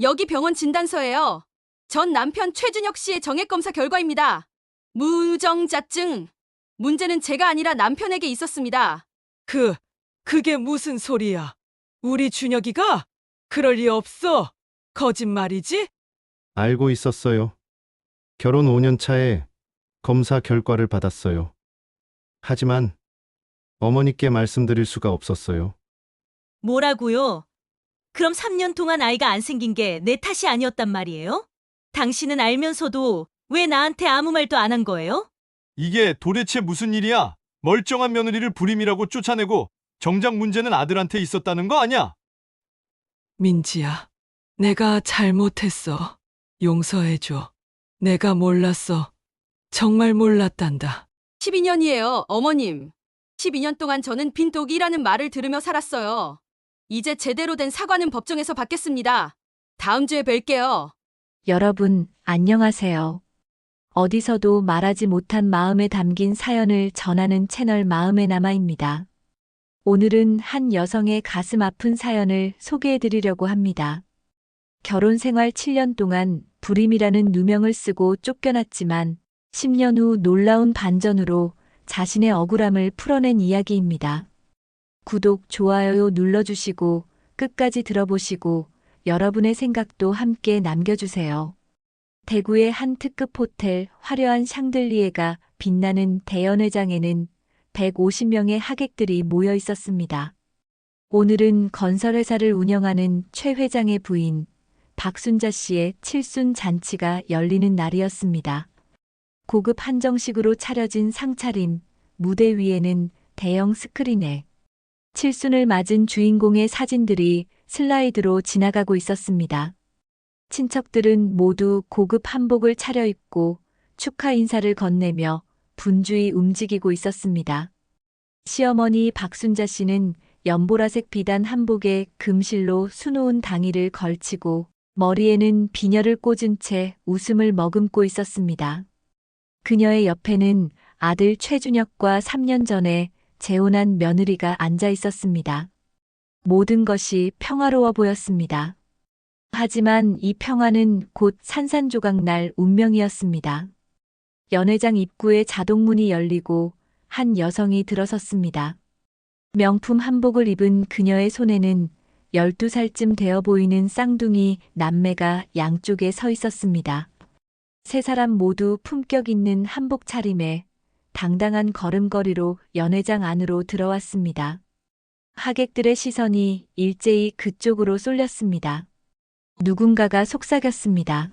여기 병원 진단서예요. 전 남편 최준혁 씨의 정액검사 결과입니다. 무정자증. 문제는 제가 아니라 남편에게 있었습니다. 그게 무슨 소리야? 우리 준혁이가? 그럴 리 없어. 거짓말이지? 알고 있었어요. 결혼 5년 차에 검사 결과를 받았어요. 하지만 어머니께 말씀드릴 수가 없었어요. 뭐라고요? 그럼 3년 동안 아이가 안 생긴 게 내 탓이 아니었단 말이에요? 당신은 알면서도 왜 나한테 아무 말도 안 한 거예요? 이게 도대체 무슨 일이야? 멀쩡한 며느리를 불임이라고 쫓아내고 정작 문제는 아들한테 있었다는 거 아니야? 민지야, 내가 잘못했어. 용서해줘. 내가 몰랐어. 정말 몰랐단다. 12년이에요, 어머님. 12년 동안 저는 빈독이라는 말을 들으며 살았어요. 이제 제대로 된 사과는 법정에서 받겠습니다. 다음 주에 뵐게요. 여러분, 안녕하세요. 어디서도 말하지 못한 마음에 담긴 사연을 전하는 채널 마음의 나마입니다. 오늘은 한 여성의 가슴 아픈 사연을 소개해 드리려고 합니다. 결혼 생활 7년 동안 불임이라는 누명을 쓰고 쫓겨났지만 10년 후 놀라운 반전으로 자신의 억울함을 풀어낸 이야기입니다. 구독, 좋아요 눌러주시고 끝까지 들어보시고 여러분의 생각도 함께 남겨주세요. 대구의 한 특급 호텔 화려한 샹들리에가 빛나는 대연회장에는 150명의 하객들이 모여 있었습니다. 오늘은 건설회사를 운영하는 최 회장의 부인 박순자 씨의 칠순 잔치가 열리는 날이었습니다. 고급 한정식으로 차려진 상차림, 무대 위에는 대형 스크린에 칠순을 맞은 주인공의 사진들이 슬라이드로 지나가고 있었습니다. 친척들은 모두 고급 한복을 차려입고 축하 인사를 건네며 분주히 움직이고 있었습니다. 시어머니 박순자 씨는 연보라색 비단 한복에 금실로 수놓은 당의를 걸치고 머리에는 비녀를 꽂은 채 웃음을 머금고 있었습니다. 그녀의 옆에는 아들 최준혁과 3년 전에 재혼한 며느리가 앉아 있었습니다. 모든 것이 평화로워 보였습니다. 하지만 이 평화는 곧 산산조각 날 운명이었습니다. 연회장 입구에 자동문이 열리고 한 여성이 들어섰습니다. 명품 한복을 입은 그녀의 손에는 12살쯤 되어 보이는 쌍둥이 남매가 양쪽에 서 있었습니다. 세 사람 모두 품격 있는 한복 차림에 당당한 걸음걸이로 연회장 안으로 들어왔습니다. 하객들의 시선이 일제히 그쪽으로 쏠렸습니다. 누군가가 속삭였습니다.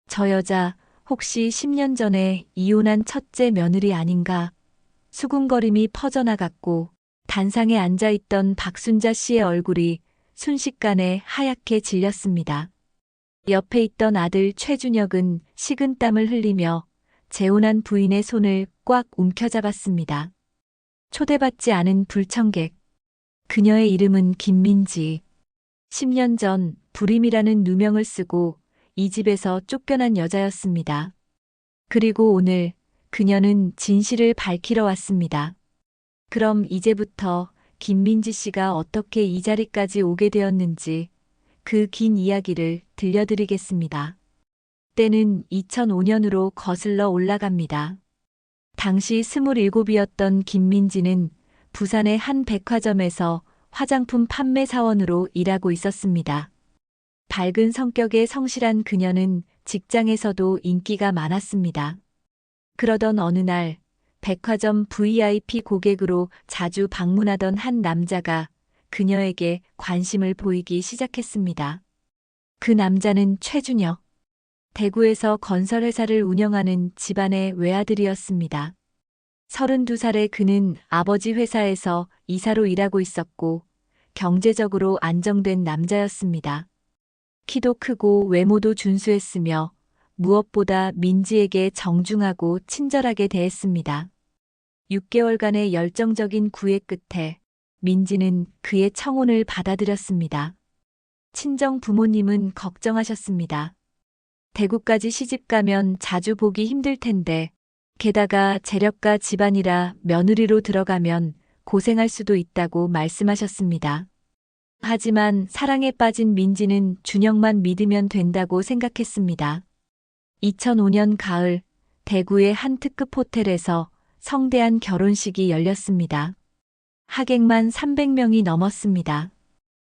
저 여자 혹시 10년 전에 이혼한 첫째 며느리 아닌가? 수군거림이 퍼져나갔고 단상에 앉아있던 박순자 씨의 얼굴이 순식간에 하얗게 질렸습니다. 옆에 있던 아들 최준혁은 식은땀을 흘리며 재혼한 부인의 손을 꽉 움켜잡았습니다. 초대받지 않은 불청객. 그녀의 이름은 김민지. 10년 전 불임이라는 누명을 쓰고 이 집에서 쫓겨난 여자였습니다. 그리고 오늘 그녀는 진실을 밝히러 왔습니다. 그럼 이제부터 김민지 씨가 어떻게 이 자리까지 오게 되었는지 그 긴 이야기를 들려드리겠습니다. 때는 2005년으로 거슬러 올라갑니다. 당시 27이었던 김민지는 부산의 한 백화점에서 화장품 판매 사원으로 일하고 있었습니다. 밝은 성격의 성실한 그녀는 직장에서도 인기가 많았습니다. 그러던 어느 날 백화점 VIP 고객으로 자주 방문하던 한 남자가 그녀에게 관심을 보이기 시작했습니다. 그 남자는 최준혁. 대구에서 건설회사를 운영하는 집안의 외아들이었습니다. 32살의 그는 아버지 회사에서 이사로 일하고 있었고 경제적으로 안정된 남자였습니다. 키도 크고 외모도 준수했으며 무엇보다 민지에게 정중하고 친절하게 대했습니다. 6개월간의 열정적인 구애 끝에 민지는 그의 청혼을 받아들였습니다. 친정 부모님은 걱정하셨습니다. 대구까지 시집가면 자주 보기 힘들 텐데 게다가 재력가 집안이라 며느리로 들어가면 고생할 수도 있다고 말씀하셨습니다. 하지만 사랑에 빠진 민지는 준혁만 믿으면 된다고 생각했습니다. 2005년 가을, 대구의 한 특급 호텔에서 성대한 결혼식이 열렸습니다. 하객만 300명이 넘었습니다.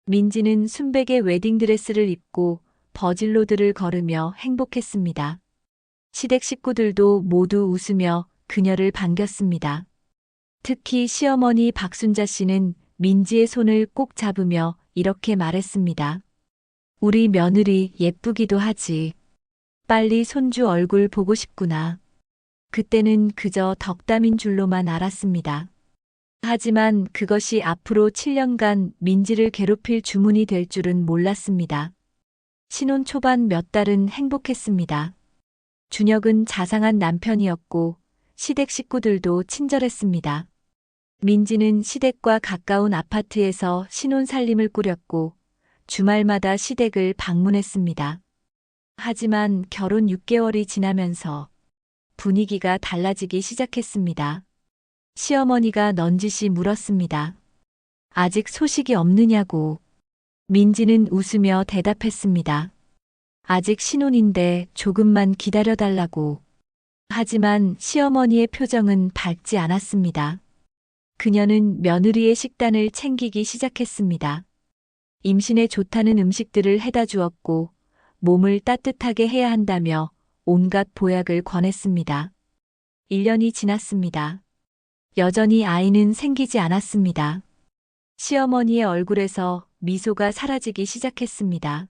민지는 순백의 웨딩드레스를 입고 버질로드를 걸으며 행복했습니다. 시댁 식구들도 모두 웃으며 그녀를 반겼습니다. 특히 시어머니 박순자 씨는 민지의 손을 꼭 잡으며 이렇게 말했습니다. 우리 며느리 예쁘기도 하지. 빨리 손주 얼굴 보고 싶구나. 그때는 그저 덕담인 줄로만 알았습니다. 하지만 그것이 앞으로 7년간 민지를 괴롭힐 주문이 될 줄은 몰랐습니다. 신혼 초반 몇 달은 행복했습니다. 준혁은 자상한 남편이었고 시댁 식구들도 친절했습니다. 민지는 시댁과 가까운 아파트에서 신혼 살림을 꾸렸고 주말마다 시댁을 방문했습니다. 하지만 결혼 6개월이 지나면서 분위기가 달라지기 시작했습니다. 시어머니가 넌지시 물었습니다. 아직 소식이 없느냐고. 민지는 웃으며 대답했습니다. 아직 신혼인데 조금만 기다려달라고. 하지만 시어머니의 표정은 밝지 않았습니다. 그녀는 며느리의 식단을 챙기기 시작했습니다. 임신에 좋다는 음식들을 해다 주었고 몸을 따뜻하게 해야 한다며 온갖 보약을 권했습니다. 1년이 지났습니다. 여전히 아이는 생기지 않았습니다. 시어머니의 얼굴에서 미소가 사라지기 시작했습니다.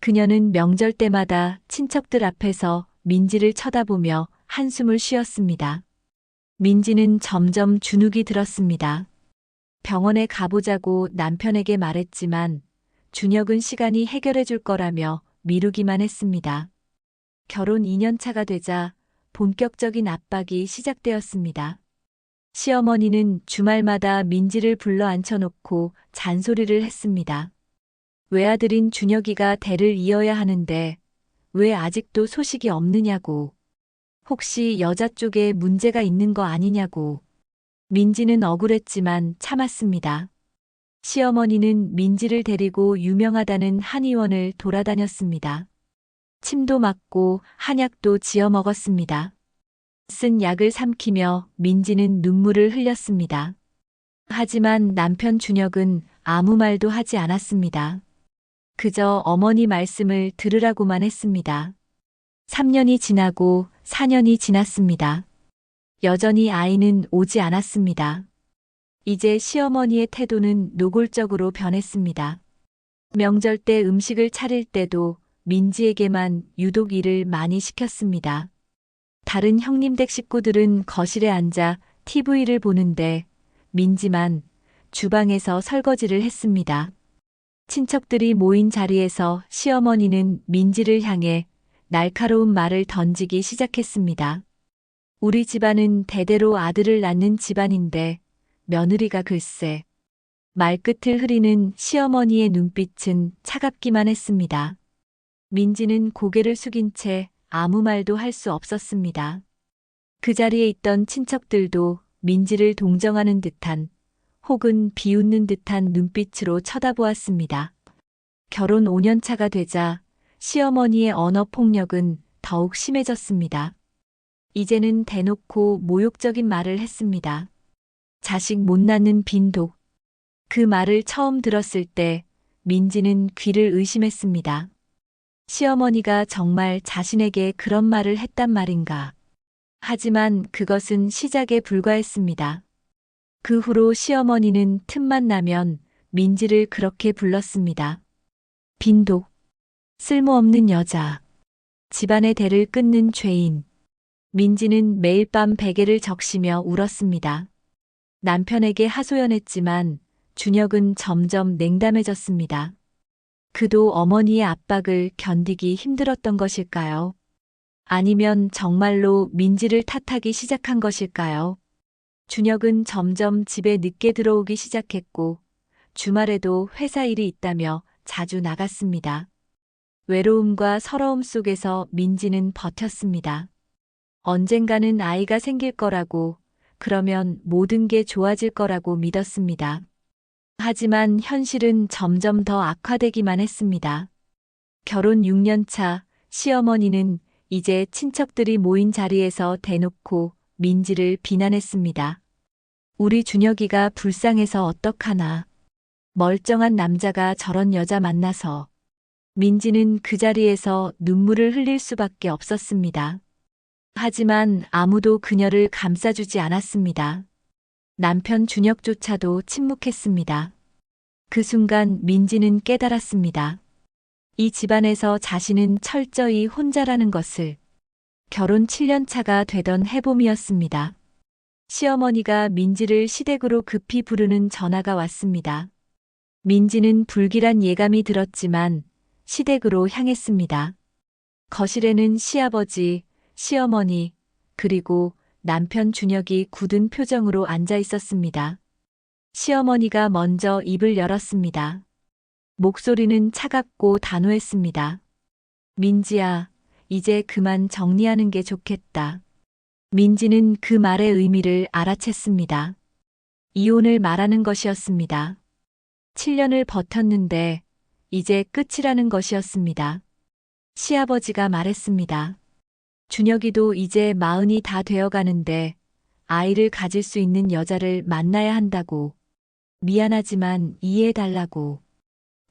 그녀는 명절 때마다 친척들 앞에서 민지를 쳐다보며 한숨을 쉬었습니다. 민지는 점점 주눅이 들었습니다. 병원에 가보자고 남편에게 말했지만 준혁은 시간이 해결해 줄 거라며 미루기만 했습니다. 결혼 2년 차가 되자 본격적인 압박이 시작되었습니다. 시어머니는 주말마다 민지를 불러 앉혀놓고 잔소리를 했습니다. 외아들인 준혁이가 대를 이어야 하는데 왜 아직도 소식이 없느냐고. 혹시 여자 쪽에 문제가 있는 거 아니냐고. 민지는 억울했지만 참았습니다. 시어머니는 민지를 데리고 유명하다는 한의원을 돌아다녔습니다. 침도 맞고 한약도 지어 먹었습니다. 쓴 약을 삼키며 민지는 눈물을 흘렸습니다. 하지만 남편 준혁은 아무 말도 하지 않았습니다. 그저 어머니 말씀을 들으라고만 했습니다. 3년이 지나고 4년이 지났습니다. 여전히 아이는 오지 않았습니다. 이제 시어머니의 태도는 노골적으로 변했습니다. 명절 때 음식을 차릴 때도 민지에게만 유독 일을 많이 시켰습니다. 다른 형님댁 식구들은 거실에 앉아 TV를 보는데 민지만 주방에서 설거지를 했습니다. 친척들이 모인 자리에서 시어머니는 민지를 향해 날카로운 말을 던지기 시작했습니다. 우리 집안은 대대로 아들을 낳는 집안인데 며느리가 글쎄. 말끝을 흐리는 시어머니의 눈빛은 차갑기만 했습니다. 민지는 고개를 숙인 채 아무 말도 할 수 없었습니다. 그 자리에 있던 친척들도 민지를 동정하는 듯한 혹은 비웃는 듯한 눈빛으로 쳐다보았습니다. 결혼 5년 차가 되자 시어머니의 언어 폭력은 더욱 심해졌습니다. 이제는 대놓고 모욕적인 말을 했습니다. 자식 못 낳는 빈독. 그 말을 처음 들었을 때 민지는 귀를 의심했습니다. 시어머니가 정말 자신에게 그런 말을 했단 말인가. 하지만 그것은 시작에 불과했습니다. 그 후로 시어머니는 틈만 나면 민지를 그렇게 불렀습니다. 빈독, 쓸모없는 여자, 집안의 대를 끊는 죄인. 민지는 매일 밤 베개를 적시며 울었습니다. 남편에게 하소연했지만 준혁은 점점 냉담해졌습니다. 그도 어머니의 압박을 견디기 힘들었던 것일까요? 아니면 정말로 민지를 탓하기 시작한 것일까요? 준혁은 점점 집에 늦게 들어오기 시작했고 주말에도 회사 일이 있다며 자주 나갔습니다. 외로움과 서러움 속에서 민지는 버텼습니다. 언젠가는 아이가 생길 거라고, 그러면 모든 게 좋아질 거라고 믿었습니다. 하지만 현실은 점점 더 악화되기만 했습니다. 결혼 6년 차 시어머니는 이제 친척들이 모인 자리에서 대놓고 민지를 비난했습니다. 우리 준혁이가 불쌍해서 어떡하나. 멀쩡한 남자가 저런 여자 만나서. 민지는 그 자리에서 눈물을 흘릴 수밖에 없었습니다. 하지만 아무도 그녀를 감싸주지 않았습니다. 남편 준혁조차도 침묵했습니다. 그 순간 민지는 깨달았습니다. 이 집안에서 자신은 철저히 혼자라는 것을. 결혼 7년 차가 되던 해봄이었습니다. 시어머니가 민지를 시댁으로 급히 부르는 전화가 왔습니다. 민지는 불길한 예감이 들었지만 시댁으로 향했습니다. 거실에는 시아버지, 시어머니, 그리고 남편 준혁이 굳은 표정으로 앉아 있었습니다. 시어머니가 먼저 입을 열었습니다. 목소리는 차갑고 단호했습니다. 민지야, 이제 그만 정리하는 게 좋겠다. 민지는 그 말의 의미를 알아챘습니다. 이혼을 말하는 것이었습니다. 7년을 버텼는데 이제 끝이라는 것이었습니다. 시아버지가 말했습니다. 준혁이도 이제 40이 다 되어가는데 아이를 가질 수 있는 여자를 만나야 한다고. 미안하지만 이해해달라고.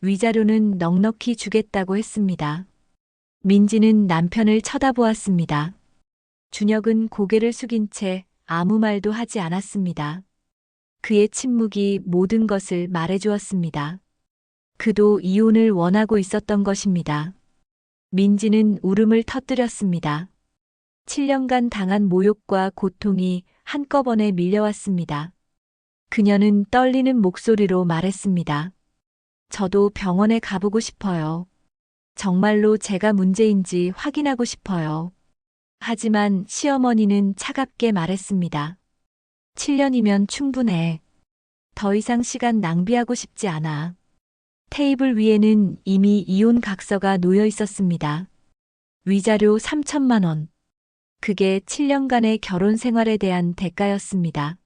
위자료는 넉넉히 주겠다고 했습니다. 민지는 남편을 쳐다보았습니다. 준혁은 고개를 숙인 채 아무 말도 하지 않았습니다. 그의 침묵이 모든 것을 말해주었습니다. 그도 이혼을 원하고 있었던 것입니다. 민지는 울음을 터뜨렸습니다. 7년간 당한 모욕과 고통이 한꺼번에 밀려왔습니다. 그녀는 떨리는 목소리로 말했습니다. 저도 병원에 가보고 싶어요. 정말로 제가 문제인지 확인하고 싶어요. 하지만 시어머니는 차갑게 말했습니다. 7년이면 충분해. 더 이상 시간 낭비하고 싶지 않아. 테이블 위에는 이미 이혼 각서가 놓여 있었습니다. 위자료 3천만 원. 그게 7년간의 결혼 생활에 대한 대가였습니다.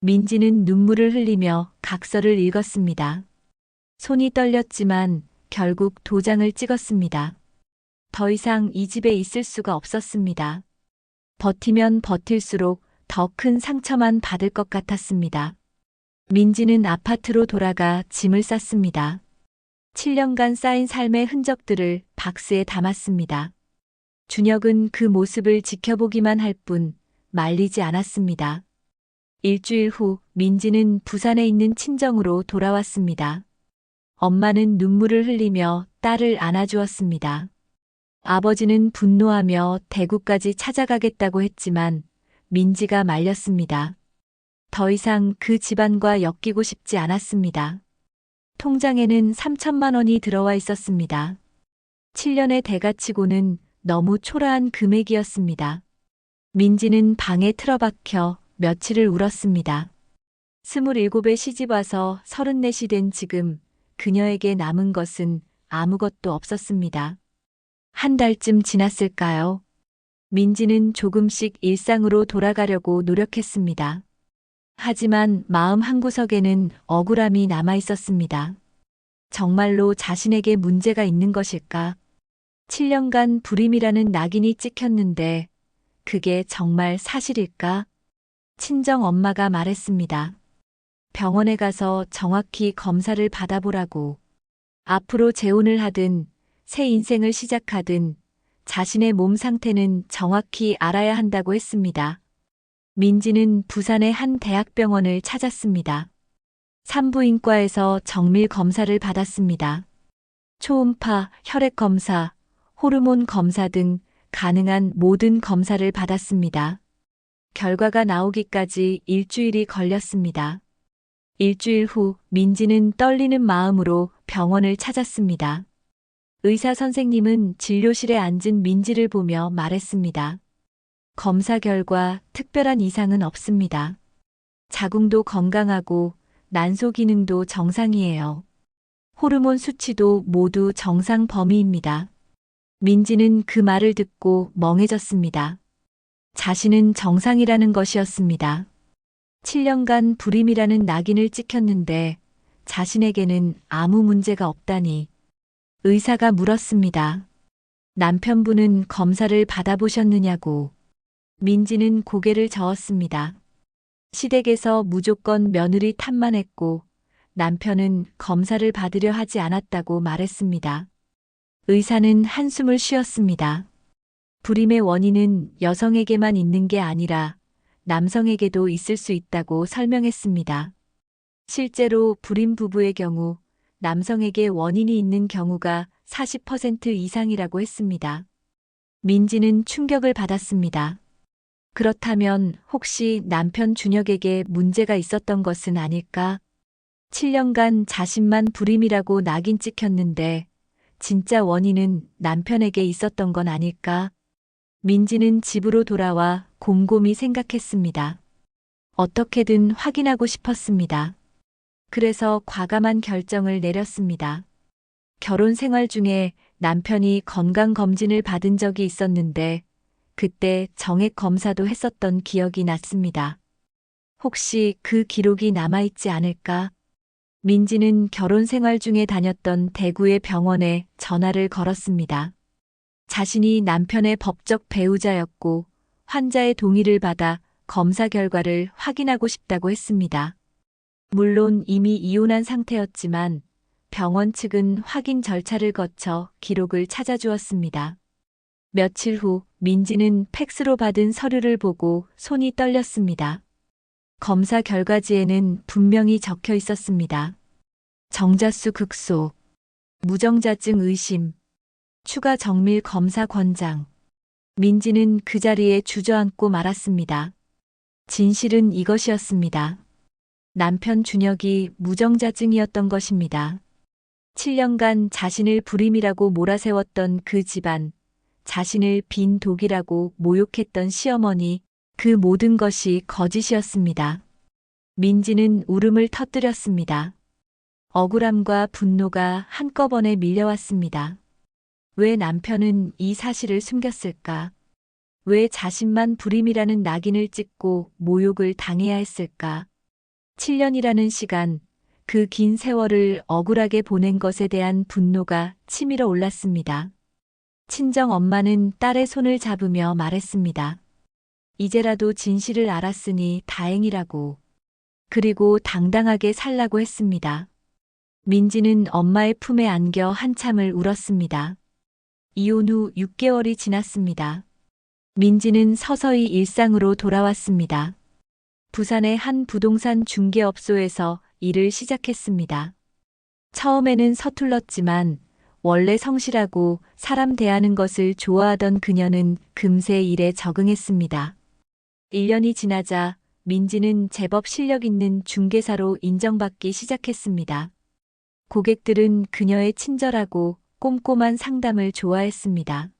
민지는 눈물을 흘리며 각서를 읽었습니다. 손이 떨렸지만 결국 도장을 찍었습니다. 더 이상 이 집에 있을 수가 없었습니다. 버티면 버틸수록 더 큰 상처만 받을 것 같았습니다. 민지는 아파트로 돌아가 짐을 쌌습니다. 7년간 쌓인 삶의 흔적들을 박스에 담았습니다. 준혁은 그 모습을 지켜보기만 할 뿐 말리지 않았습니다. 일주일 후 민지는 부산에 있는 친정으로 돌아왔습니다. 엄마는 눈물을 흘리며 딸을 안아주었습니다. 아버지는 분노하며 대구까지 찾아가겠다고 했지만 민지가 말렸습니다. 더 이상 그 집안과 엮이고 싶지 않았습니다. 통장에는 3천만 원이 들어와 있었습니다. 7년의 대가치고는 너무 초라한 금액이었습니다. 민지는 방에 틀어박혀 며칠을 울었습니다. 27에 시집와서 34이 된 지금 그녀에게 남은 것은 아무것도 없었습니다. 한 달쯤 지났을까요? 민지는 조금씩 일상으로 돌아가려고 노력했습니다. 하지만 마음 한구석에는 억울함이 남아 있었습니다. 정말로 자신에게 문제가 있는 것일까? 7년간 불임이라는 낙인이 찍혔는데 그게 정말 사실일까? 친정 엄마가 말했습니다. 병원에 가서 정확히 검사를 받아보라고. 앞으로 재혼을 하든 새 인생을 시작하든 자신의 몸 상태는 정확히 알아야 한다고 했습니다. 민지는 부산의 한 대학병원을 찾았습니다. 산부인과에서 정밀 검사를 받았습니다. 초음파, 혈액 검사, 호르몬 검사 등 가능한 모든 검사를 받았습니다. 결과가 나오기까지 일주일이 걸렸습니다. 일주일 후 민지는 떨리는 마음으로 병원을 찾았습니다. 의사 선생님은 진료실에 앉은 민지를 보며 말했습니다. 검사 결과 특별한 이상은 없습니다. 자궁도 건강하고 난소 기능도 정상이에요. 호르몬 수치도 모두 정상 범위입니다. 민지는 그 말을 듣고 멍해졌습니다. 자신은 정상이라는 것이었습니다. 7년간 불임이라는 낙인을 찍혔는데 자신에게는 아무 문제가 없다니. 의사가 물었습니다. 남편분은 검사를 받아보셨느냐고. 민지는 고개를 저었습니다. 시댁에서 무조건 며느리 탓만 했고 남편은 검사를 받으려 하지 않았다고 말했습니다. 의사는 한숨을 쉬었습니다. 불임의 원인은 여성에게만 있는 게 아니라 남성에게도 있을 수 있다고 설명했습니다. 실제로 불임 부부의 경우 남성에게 원인이 있는 경우가 40% 이상이라고 했습니다. 민지는 충격을 받았습니다. 그렇다면 혹시 남편 준혁에게 문제가 있었던 것은 아닐까? 7년간 자신만 불임이라고 낙인 찍혔는데 진짜 원인은 남편에게 있었던 건 아닐까? 민지는 집으로 돌아와 곰곰이 생각했습니다. 어떻게든 확인하고 싶었습니다. 그래서 과감한 결정을 내렸습니다. 결혼 생활 중에 남편이 건강검진을 받은 적이 있었는데 그때 정액 검사도 했었던 기억이 났습니다. 혹시 그 기록이 남아있지 않을까? 민지는 결혼 생활 중에 다녔던 대구의 병원에 전화를 걸었습니다. 자신이 남편의 법적 배우자였고 환자의 동의를 받아 검사 결과를 확인하고 싶다고 했습니다. 물론 이미 이혼한 상태였지만 병원 측은 확인 절차를 거쳐 기록을 찾아주었습니다. 며칠 후 민지는 팩스로 받은 서류를 보고 손이 떨렸습니다. 검사 결과지에는 분명히 적혀 있었습니다. 정자수 극소, 무정자증 의심, 추가 정밀 검사 권장. 민지는 그 자리에 주저앉고 말았습니다. 진실은 이것이었습니다. 남편 준혁이 무정자증이었던 것입니다. 7년간 자신을 불임이라고 몰아세웠던 그 집안, 자신을 빈 독이라고 모욕했던 시어머니, 그 모든 것이 거짓이었습니다. 민지는 울음을 터뜨렸습니다. 억울함과 분노가 한꺼번에 밀려왔습니다. 왜 남편은 이 사실을 숨겼을까? 왜 자신만 불임이라는 낙인을 찍고 모욕을 당해야 했을까? 7년이라는 시간, 그 긴 세월을 억울하게 보낸 것에 대한 분노가 치밀어 올랐습니다. 친정 엄마는 딸의 손을 잡으며 말했습니다. 이제라도 진실을 알았으니 다행이라고. 그리고 당당하게 살라고 했습니다. 민지는 엄마의 품에 안겨 한참을 울었습니다. 이혼 후 6개월이 지났습니다. 민지는 서서히 일상으로 돌아왔습니다. 부산의 한 부동산 중개업소에서 일을 시작했습니다. 처음에는 서툴렀지만 원래 성실하고 사람 대하는 것을 좋아하던 그녀는 금세 일에 적응했습니다. 1년이 지나자 민지는 제법 실력 있는 중개사로 인정받기 시작했습니다. 고객들은 그녀의 친절하고 꼼꼼한 상담을 좋아했습니다.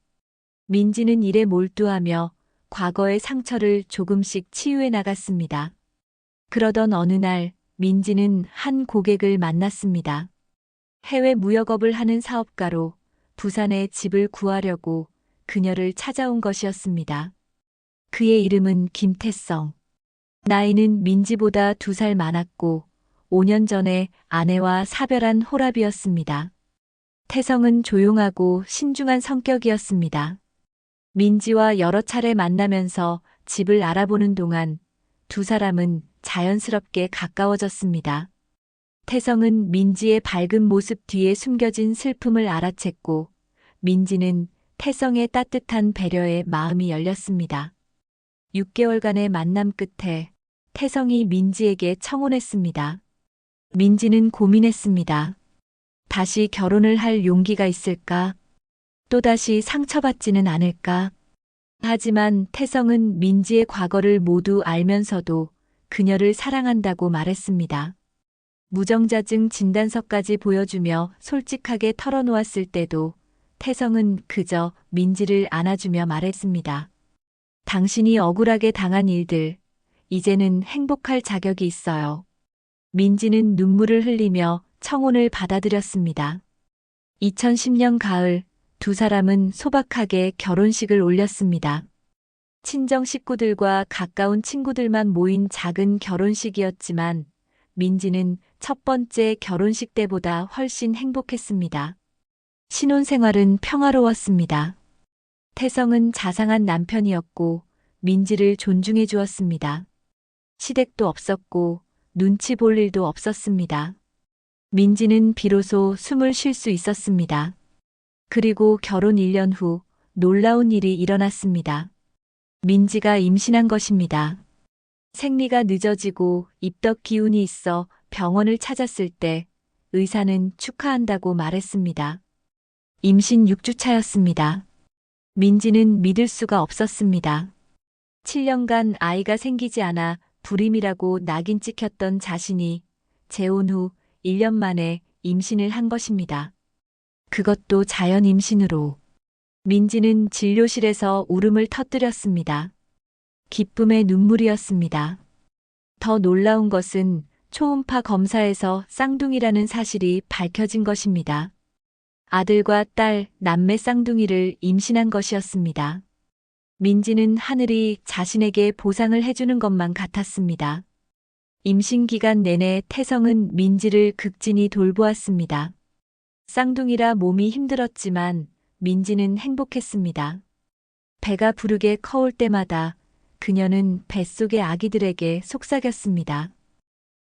민지는 일에 몰두하며 과거의 상처를 조금씩 치유해 나갔습니다. 그러던 어느 날 민지는 한 고객을 만났습니다. 해외 무역업을 하는 사업가로 부산에 집을 구하려고 그녀를 찾아온 것이었습니다. 그의 이름은 김태성. 나이는 민지보다 2살 많았고 5년 전에 아내와 사별한 호랍이었습니다. 태성은 조용하고 신중한 성격이었습니다. 민지와 여러 차례 만나면서 집을 알아보는 동안 두 사람은 자연스럽게 가까워졌습니다. 태성은 민지의 밝은 모습 뒤에 숨겨진 슬픔을 알아챘고 민지는 태성의 따뜻한 배려에 마음이 열렸습니다. 6개월간의 만남 끝에 태성이 민지에게 청혼했습니다. 민지는 고민했습니다. 다시 결혼을 할 용기가 있을까? 또다시 상처받지는 않을까? 하지만 태성은 민지의 과거를 모두 알면서도 그녀를 사랑한다고 말했습니다. 무정자증 진단서까지 보여주며 솔직하게 털어놓았을 때도 태성은 그저 민지를 안아주며 말했습니다. 당신이 억울하게 당한 일들, 이제는 행복할 자격이 있어요. 민지는 눈물을 흘리며 청혼을 받아들였습니다. 2010년 가을, 두 사람은 소박하게 결혼식을 올렸습니다. 친정 식구들과 가까운 친구들만 모인 작은 결혼식이었지만 민지는 첫 번째 결혼식 때보다 훨씬 행복했습니다. 신혼생활은 평화로웠습니다. 태성은 자상한 남편이었고 민지를 존중해 주었습니다. 시댁도 없었고 눈치 볼 일도 없었습니다. 민지는 비로소 숨을 쉴 수 있었습니다. 그리고 결혼 1년 후 놀라운 일이 일어났습니다. 민지가 임신한 것입니다. 생리가 늦어지고 입덧 기운이 있어 병원을 찾았을 때 의사는 축하한다고 말했습니다. 임신 6주 차였습니다. 민지는 믿을 수가 없었습니다. 7년간 아이가 생기지 않아 불임이라고 낙인 찍혔던 자신이 재혼 후 1년 만에 임신을 한 것입니다. 그것도 자연 임신으로. 민지는 진료실에서 울음을 터뜨렸습니다. 기쁨의 눈물이었습니다. 더 놀라운 것은 초음파 검사에서 쌍둥이라는 사실이 밝혀진 것입니다. 아들과 딸, 남매 쌍둥이를 임신한 것이었습니다. 민지는 하늘이 자신에게 보상을 해주는 것만 같았습니다. 임신 기간 내내 태성은 민지를 극진히 돌보았습니다. 쌍둥이라 몸이 힘들었지만 민지는 행복했습니다. 배가 부르게 커올 때마다 그녀는 뱃속의 아기들에게 속삭였습니다.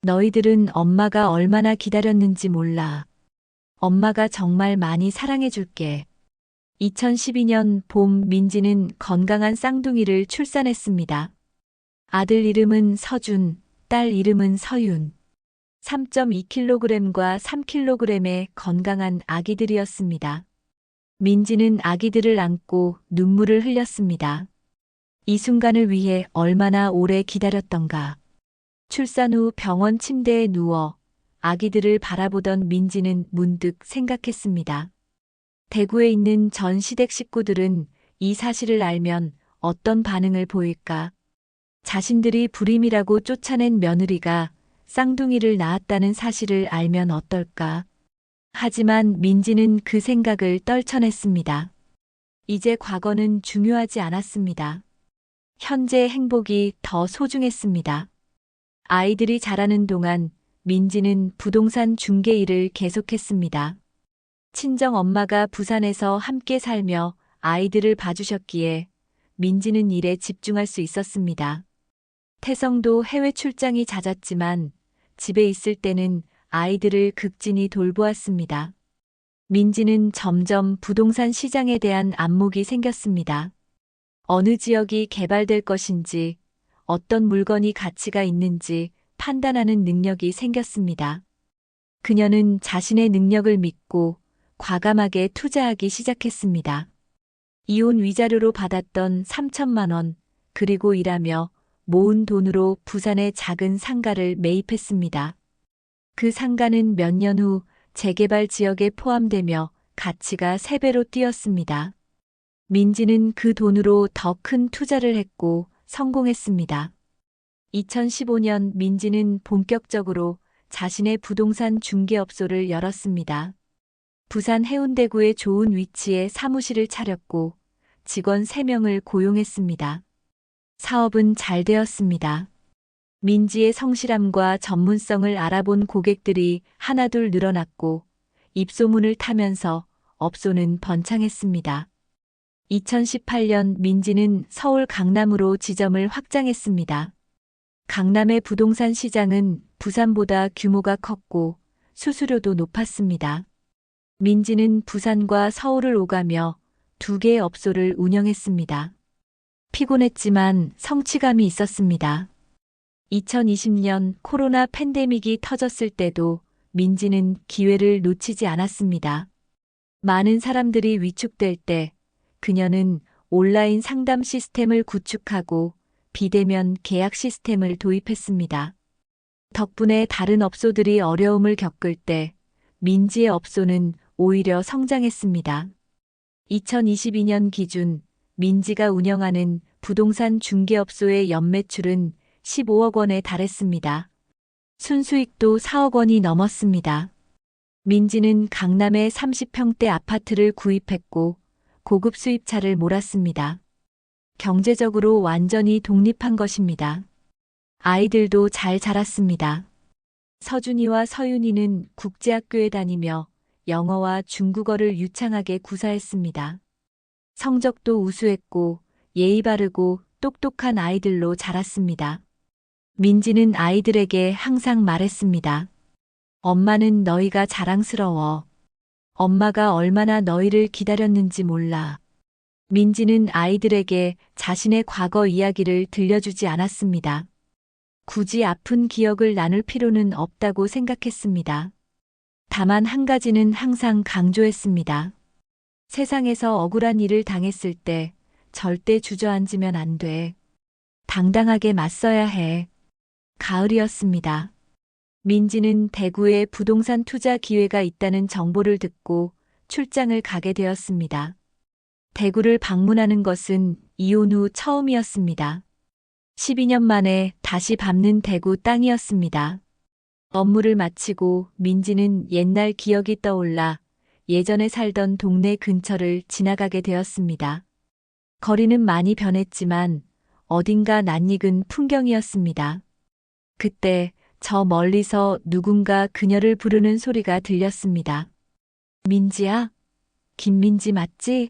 너희들은 엄마가 얼마나 기다렸는지 몰라. 엄마가 정말 많이 사랑해줄게. 2012년 봄 민지는 건강한 쌍둥이를 출산했습니다. 아들 이름은 서준, 딸 이름은 서윤. 3.2kg과 3kg의 건강한 아기들이었습니다. 민지는 아기들을 안고 눈물을 흘렸습니다. 이 순간을 위해 얼마나 오래 기다렸던가. 출산 후 병원 침대에 누워 아기들을 바라보던 민지는 문득 생각했습니다. 대구에 있는 전 시댁 식구들은 이 사실을 알면 어떤 반응을 보일까? 자신들이 불임이라고 쫓아낸 며느리가 쌍둥이를 낳았다는 사실을 알면 어떨까? 하지만 민지는 그 생각을 떨쳐냈습니다. 이제 과거는 중요하지 않았습니다. 현재의 행복이 더 소중했습니다. 아이들이 자라는 동안 민지는 부동산 중개 일을 계속했습니다. 친정 엄마가 부산에서 함께 살며 아이들을 봐주셨기에 민지는 일에 집중할 수 있었습니다. 태성도 해외 출장이 잦았지만 집에 있을 때는 아이들을 극진히 돌보았습니다. 민지는 점점 부동산 시장에 대한 안목이 생겼습니다. 어느 지역이 개발될 것인지, 어떤 물건이 가치가 있는지 판단하는 능력이 생겼습니다. 그녀는 자신의 능력을 믿고 과감하게 투자하기 시작했습니다. 이혼 위자료로 받았던 3천만 원, 그리고 일하며 모은 돈으로 부산의 작은 상가를 매입했습니다. 그 상가는 몇 년 후 재개발 지역에 포함되며 가치가 3배로 뛰었습니다. 민지는 그 돈으로 더 큰 투자를 했고 성공했습니다. 2015년 민지는 본격적으로 자신의 부동산 중개업소를 열었습니다. 부산 해운대구의 좋은 위치에 사무실을 차렸고 직원 3명을 고용했습니다. 사업은 잘 되었습니다. 민지의 성실함과 전문성을 알아본 고객들이 하나둘 늘어났고 입소문을 타면서 업소는 번창했습니다. 2018년 민지는 서울 강남으로 지점을 확장했습니다. 강남의 부동산 시장은 부산보다 규모가 컸고 수수료도 높았습니다. 민지는 부산과 서울을 오가며 2개의 업소를 운영했습니다. 피곤했지만 성취감이 있었습니다. 2020년 코로나 팬데믹이 터졌을 때도 민지는 기회를 놓치지 않았습니다. 많은 사람들이 위축될 때 그녀는 온라인 상담 시스템을 구축하고 비대면 계약 시스템을 도입했습니다. 덕분에 다른 업소들이 어려움을 겪을 때 민지의 업소는 오히려 성장했습니다. 2022년 기준 민지가 운영하는 부동산 중개업소의 연매출은 15억 원에 달했습니다. 순수익도 4억 원이 넘었습니다. 민지는 강남에 30평대 아파트를 구입했고 고급 수입차를 몰았습니다. 경제적으로 완전히 독립한 것입니다. 아이들도 잘 자랐습니다. 서준이와 서윤이는 국제학교에 다니며 영어와 중국어를 유창하게 구사했습니다. 성적도 우수했고 예의 바르고 똑똑한 아이들로 자랐습니다. 민지는 아이들에게 항상 말했습니다. 엄마는 너희가 자랑스러워. 엄마가 얼마나 너희를 기다렸는지 몰라. 민지는 아이들에게 자신의 과거 이야기를 들려주지 않았습니다. 굳이 아픈 기억을 나눌 필요는 없다고 생각했습니다. 다만 한 가지는 항상 강조했습니다. 세상에서 억울한 일을 당했을 때 절대 주저앉으면 안 돼. 당당하게 맞서야 해. 가을이었습니다. 민지는 대구에 부동산 투자 기회가 있다는 정보를 듣고 출장을 가게 되었습니다. 대구를 방문하는 것은 이혼 후 처음이었습니다. 12년 만에 다시 밟는 대구 땅이었습니다. 업무를 마치고 민지는 옛날 기억이 떠올라 예전에 살던 동네 근처를 지나가게 되었습니다. 거리는 많이 변했지만 어딘가 낯익은 풍경이었습니다. 그때 저 멀리서 누군가 그녀를 부르는 소리가 들렸습니다. 민지야? 김민지 맞지?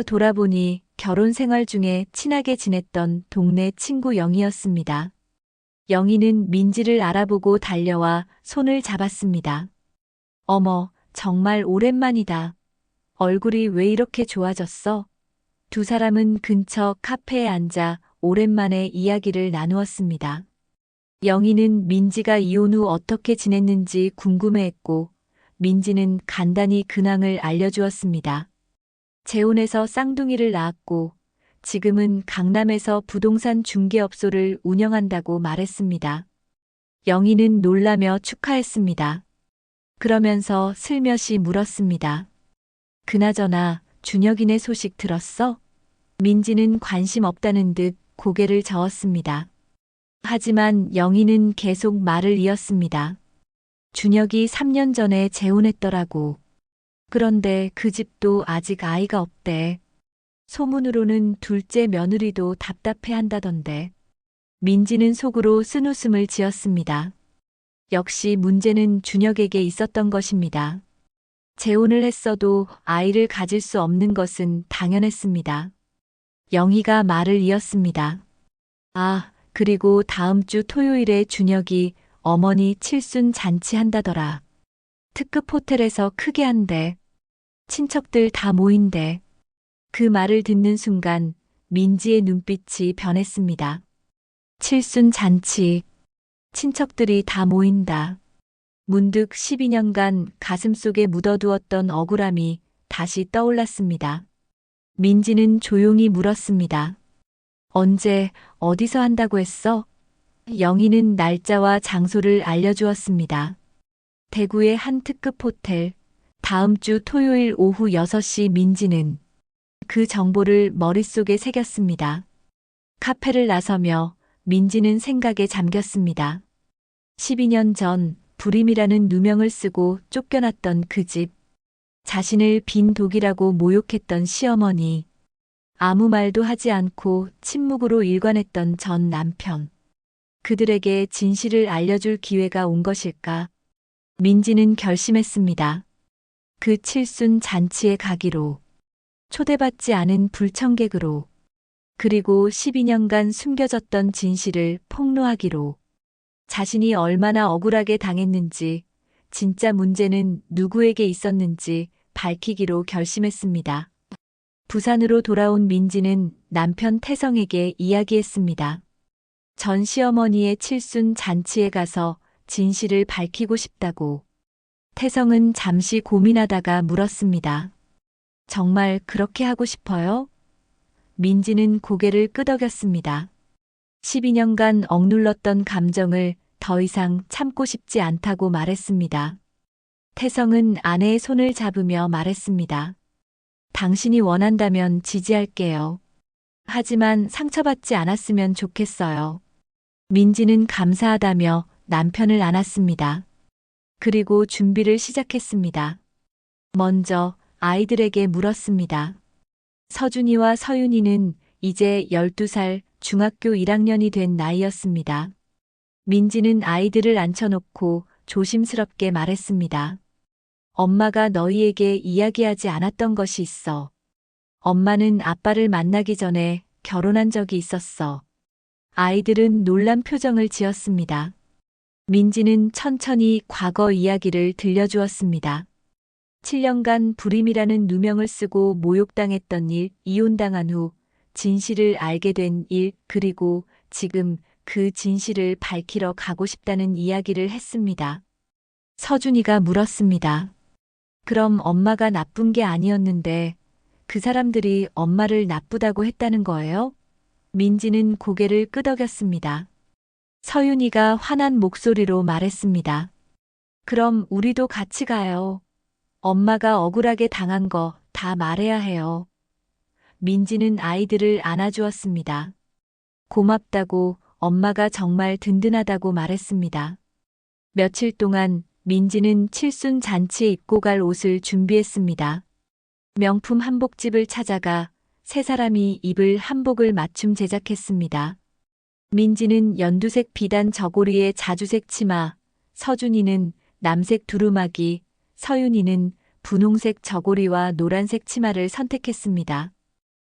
돌아보니 결혼 생활 중에 친하게 지냈던 동네 친구 영희였습니다. 영희는 민지를 알아보고 달려와 손을 잡았습니다. 어머, 정말 오랜만이다. 얼굴이 왜 이렇게 좋아졌어? 두 사람은 근처 카페에 앉아 오랜만에 이야기를 나누었습니다. 영희는 민지가 이혼 후 어떻게 지냈는지 궁금해했고, 민지는 간단히 근황을 알려주었습니다. 재혼해서 쌍둥이를 낳았고, 지금은 강남에서 부동산 중개업소를 운영한다고 말했습니다. 영희는 놀라며 축하했습니다. 그러면서 슬며시 물었습니다. 그나저나 준혁이네 소식 들었어? 민지는 관심 없다는 듯 고개를 저었습니다. 하지만 영희는 계속 말을 이었습니다. 준혁이 3년 전에 재혼했더라고. 그런데 그 집도 아직 아이가 없대. 소문으로는 둘째 며느리도 답답해한다던데. 민지는 속으로 쓴웃음을 지었습니다. 역시 문제는 준혁에게 있었던 것입니다. 재혼을 했어도 아이를 가질 수 없는 것은 당연했습니다. 영희가 말을 이었습니다. 아, 그리고 다음 주 토요일에 준혁이 어머니 칠순 잔치한다더라. 특급 호텔에서 크게 한대. 친척들 다 모인대. 그 말을 듣는 순간 민지의 눈빛이 변했습니다. 칠순 잔치. 친척들이 다 모인다. 문득 12년간 가슴속에 묻어두었던 억울함이 다시 떠올랐습니다. 민지는 조용히 물었습니다. 언제, 어디서 한다고 했어? 영희는 날짜와 장소를 알려주었습니다. 대구의 한 특급 호텔, 다음 주 토요일 오후 6시. 민지는 그 정보를 머릿속에 새겼습니다. 카페를 나서며 민지는 생각에 잠겼습니다. 12년 전 불임이라는 누명을 쓰고 쫓겨났던 그 집, 자신을 빈 독이라고 모욕했던 시어머니, 아무 말도 하지 않고 침묵으로 일관했던 전 남편. 그들에게 진실을 알려줄 기회가 온 것일까? 민지는 결심했습니다. 그 칠순 잔치에 가기로. 초대받지 않은 불청객으로. 그리고 12년간 숨겨졌던 진실을 폭로하기로. 자신이 얼마나 억울하게 당했는지, 진짜 문제는 누구에게 있었는지 밝히기로 결심했습니다. 부산으로 돌아온 민지는 남편 태성에게 이야기했습니다. 전 시어머니의 칠순 잔치에 가서 진실을 밝히고 싶다고. 태성은 잠시 고민하다가 물었습니다. 정말 그렇게 하고 싶어요? 민지는 고개를 끄덕였습니다. 12년간 억눌렀던 감정을 더 이상 참고 싶지 않다고 말했습니다. 태성은 아내의 손을 잡으며 말했습니다. 당신이 원한다면 지지할게요. 하지만 상처받지 않았으면 좋겠어요. 민지는 감사하다며 남편을 안았습니다. 그리고 준비를 시작했습니다. 먼저 아이들에게 물었습니다. 서준이와 서윤이는 이제 12살 중학교 1학년이 된 나이였습니다. 민지는 아이들을 앉혀놓고 조심스럽게 말했습니다. 엄마가 너희에게 이야기하지 않았던 것이 있어. 엄마는 아빠를 만나기 전에 결혼한 적이 있었어. 아이들은 놀란 표정을 지었습니다. 민지는 천천히 과거 이야기를 들려주었습니다. 7년간 불임이라는 누명을 쓰고 모욕당했던 일, 이혼당한 후 진실을 알게 된 일, 그리고 지금 그 진실을 밝히러 가고 싶다는 이야기를 했습니다. 서준이가 물었습니다. 그럼 엄마가 나쁜 게 아니었는데 그 사람들이 엄마를 나쁘다고 했다는 거예요? 민지는 고개를 끄덕였습니다. 서윤이가 화난 목소리로 말했습니다. 그럼 우리도 같이 가요. 엄마가 억울하게 당한 거 다 말해야 해요. 민지는 아이들을 안아주었습니다. 고맙다고, 엄마가 정말 든든하다고 말했습니다. 며칠 동안 민지는 칠순 잔치에 입고 갈 옷을 준비했습니다. 명품 한복집을 찾아가 세 사람이 입을 한복을 맞춤 제작했습니다. 민지는 연두색 비단 저고리에 자주색 치마, 서준이는 남색 두루마기, 서윤이는 분홍색 저고리와 노란색 치마를 선택했습니다.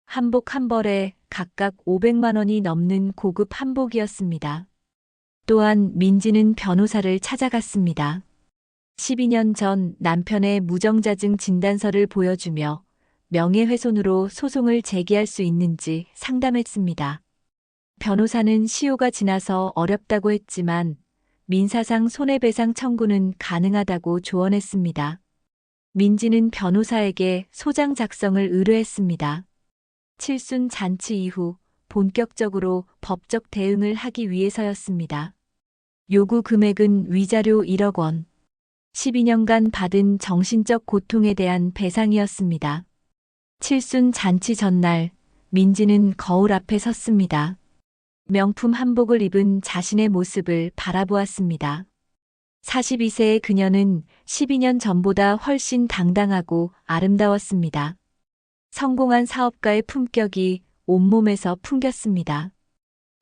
한복 한 벌에 각각 500만 원이 넘는 고급 한복이었습니다. 또한 민지는 변호사를 찾아갔습니다. 12년 전 남편의 무정자증 진단서를 보여주며 명예훼손으로 소송을 제기할 수 있는지 상담했습니다. 변호사는 시효가 지나서 어렵다고 했지만 민사상 손해배상 청구는 가능하다고 조언했습니다. 민지는 변호사에게 소장 작성을 의뢰했습니다. 칠순 잔치 이후 본격적으로 법적 대응을 하기 위해서였습니다. 요구 금액은 위자료 1억 원. 12년간 받은 정신적 고통에 대한 배상이었습니다. 칠순 잔치 전날, 민지는 거울 앞에 섰습니다. 명품 한복을 입은 자신의 모습을 바라보았습니다. 42세의 그녀는 12년 전보다 훨씬 당당하고 아름다웠습니다. 성공한 사업가의 품격이 온몸에서 풍겼습니다.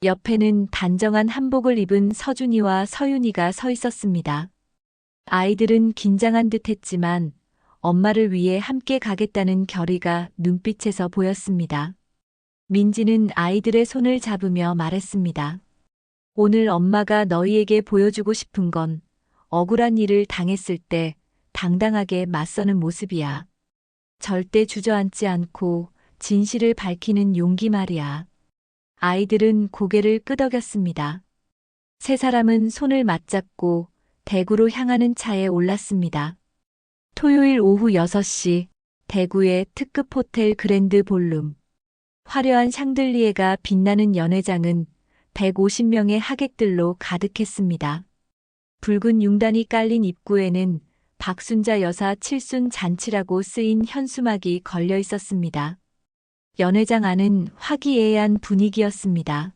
옆에는 단정한 한복을 입은 서준이와 서윤이가 서 있었습니다. 아이들은 긴장한 듯 했지만 엄마를 위해 함께 가겠다는 결의가 눈빛에서 보였습니다. 민지는 아이들의 손을 잡으며 말했습니다. 오늘 엄마가 너희에게 보여주고 싶은 건 억울한 일을 당했을 때 당당하게 맞서는 모습이야. 절대 주저앉지 않고 진실을 밝히는 용기 말이야. 아이들은 고개를 끄덕였습니다. 세 사람은 손을 맞잡고 대구로 향하는 차에 올랐습니다. 토요일 오후 6시 대구의 특급 호텔 그랜드 볼룸. 화려한 샹들리에가 빛나는 연회장은 150명의 하객들로 가득했습니다. 붉은 융단이 깔린 입구에는 박순자 여사 칠순 잔치라고 쓰인 현수막이 걸려 있었습니다. 연회장 안은 화기애애한 분위기였습니다.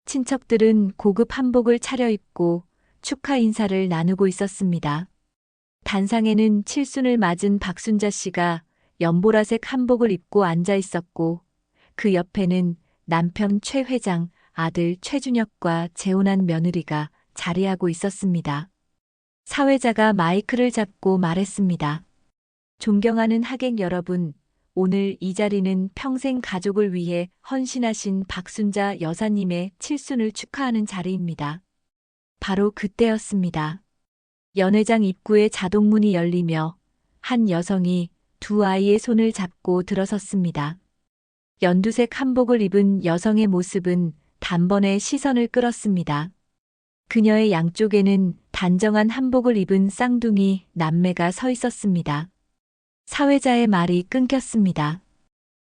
친척들은 고급 한복을 차려입고 축하 인사를 나누고 있었습니다. 단상에는 칠순을 맞은 박순자 씨가 연보라색 한복을 입고 앉아 있었고 그 옆에는 남편 최 회장, 아들 최준혁과 재혼한 며느리가 자리하고 있었습니다. 사회자가 마이크를 잡고 말했습니다. 존경하는 하객 여러분, 오늘 이 자리는 평생 가족을 위해 헌신하신 박순자 여사님의 칠순을 축하하는 자리입니다. 바로 그때였습니다. 연회장 입구에 자동문이 열리며 한 여성이 두 아이의 손을 잡고 들어섰습니다. 연두색 한복을 입은 여성의 모습은 단번에 시선을 끌었습니다. 그녀의 양쪽에는 단정한 한복을 입은 쌍둥이 남매가 서 있었습니다. 사회자의 말이 끊겼습니다.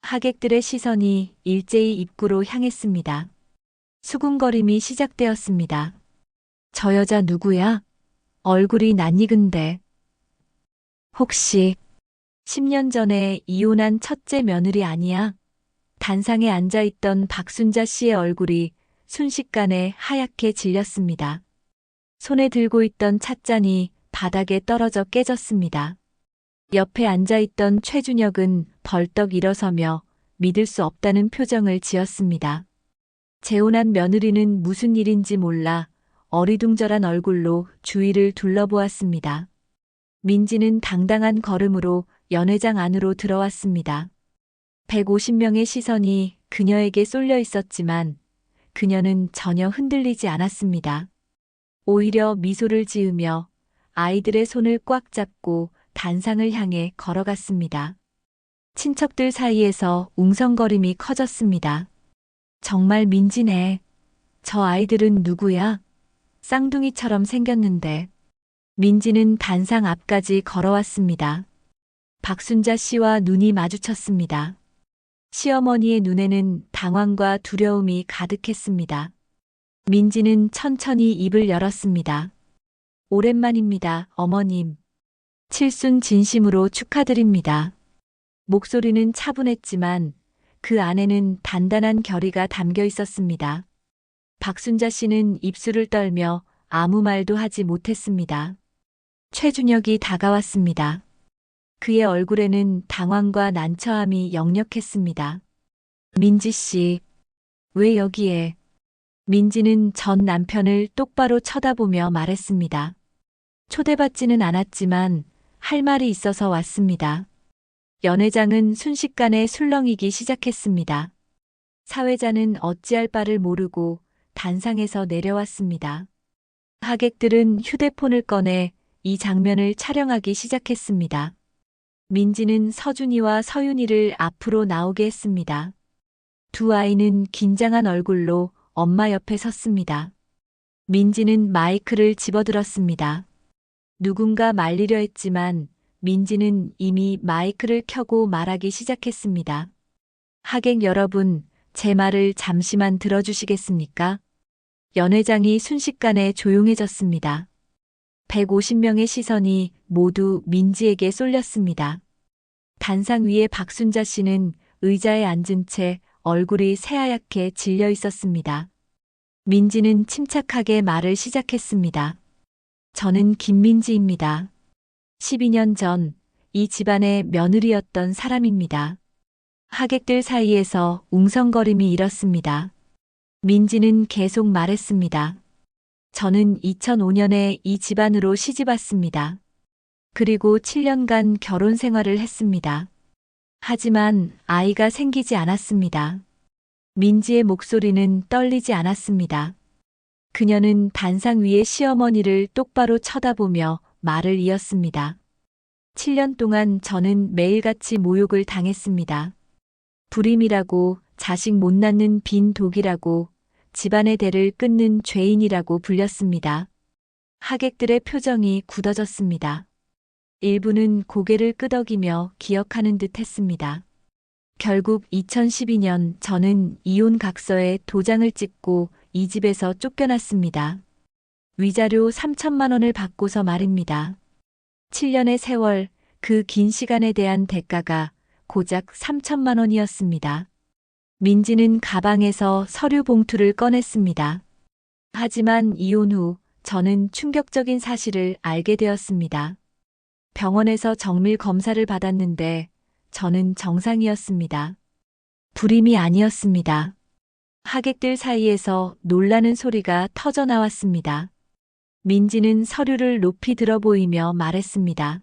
하객들의 시선이 일제히 입구로 향했습니다. 수군거림이 시작되었습니다. 저 여자 누구야? 얼굴이 낯익은데. 혹시 10년 전에 이혼한 첫째 며느리 아니야? 단상에 앉아있던 박순자 씨의 얼굴이 순식간에 하얗게 질렸습니다. 손에 들고 있던 찻잔이 바닥에 떨어져 깨졌습니다. 옆에 앉아있던 최준혁은 벌떡 일어서며 믿을 수 없다는 표정을 지었습니다. 재혼한 며느리는 무슨 일인지 몰라 어리둥절한 얼굴로 주위를 둘러보았습니다. 민지는 당당한 걸음으로 연회장 안으로 들어왔습니다. 150명의 시선이 그녀에게 쏠려 있었지만 그녀는 전혀 흔들리지 않았습니다. 오히려 미소를 지으며 아이들의 손을 꽉 잡고 단상을 향해 걸어갔습니다. 친척들 사이에서 웅성거림이 커졌습니다. 정말 민지네. 저 아이들은 누구야? 쌍둥이처럼 생겼는데. 민지는 단상 앞까지 걸어왔습니다. 박순자 씨와 눈이 마주쳤습니다. 시어머니의 눈에는 당황과 두려움이 가득했습니다. 민지는 천천히 입을 열었습니다. 오랜만입니다, 어머님. 칠순 진심으로 축하드립니다. 목소리는 차분했지만 그 안에는 단단한 결의가 담겨 있었습니다. 박순자 씨는 입술을 떨며 아무 말도 하지 못했습니다. 최준혁이 다가왔습니다. 그의 얼굴에는 당황과 난처함이 역력했습니다. 민지 씨, 왜 여기에? 민지는 전 남편을 똑바로 쳐다보며 말했습니다. 초대받지는 않았지만 할 말이 있어서 왔습니다. 연회장은 순식간에 술렁이기 시작했습니다. 사회자는 어찌할 바를 모르고 단상에서 내려왔습니다. 하객들은 휴대폰을 꺼내 이 장면을 촬영하기 시작했습니다. 민지는 서준이와 서윤이를 앞으로 나오게 했습니다. 두 아이는 긴장한 얼굴로 엄마 옆에 섰습니다. 민지는 마이크를 집어들었습니다. 누군가 말리려 했지만 민지는 이미 마이크를 켜고 말하기 시작했습니다. 하객 여러분, 제 말을 잠시만 들어주시겠습니까? 연회장이 순식간에 조용해졌습니다. 150명의 시선이 모두 민지에게 쏠렸습니다. 단상 위에 박순자 씨는 의자에 앉은 채 얼굴이 새하얗게 질려 있었습니다. 민지는 침착하게 말을 시작했습니다. 저는 김민지입니다. 12년 전 이 집안의 며느리였던 사람입니다. 하객들 사이에서 웅성거림이 일었습니다. 민지는 계속 말했습니다. 저는 2005년에 이 집안으로 시집왔습니다. 그리고 7년간 결혼 생활을 했습니다. 하지만 아이가 생기지 않았습니다. 민지의 목소리는 떨리지 않았습니다. 그녀는 단상 위에 시어머니를 똑바로 쳐다보며 말을 이었습니다. 7년 동안 저는 매일같이 모욕을 당했습니다. 불임이라고, 자식 못 낳는 빈 독이라고, 집안의 대를 끊는 죄인이라고 불렸습니다. 하객들의 표정이 굳어졌습니다. 일부는 고개를 끄덕이며 기억하는 듯 했습니다. 결국 2012년 저는 이혼 각서에 도장을 찍고 이 집에서 쫓겨났습니다. 위자료 3천만 원을 받고서 말입니다. 7년의 세월, 그 긴 시간에 대한 대가가 고작 3천만 원이었습니다. 민지는 가방에서 서류 봉투를 꺼냈습니다. 하지만 이혼 후 저는 충격적인 사실을 알게 되었습니다. 병원에서 정밀 검사를 받았는데 저는 정상이었습니다. 불임이 아니었습니다. 하객들 사이에서 놀라는 소리가 터져 나왔습니다. 민지는 서류를 높이 들어 보이며 말했습니다.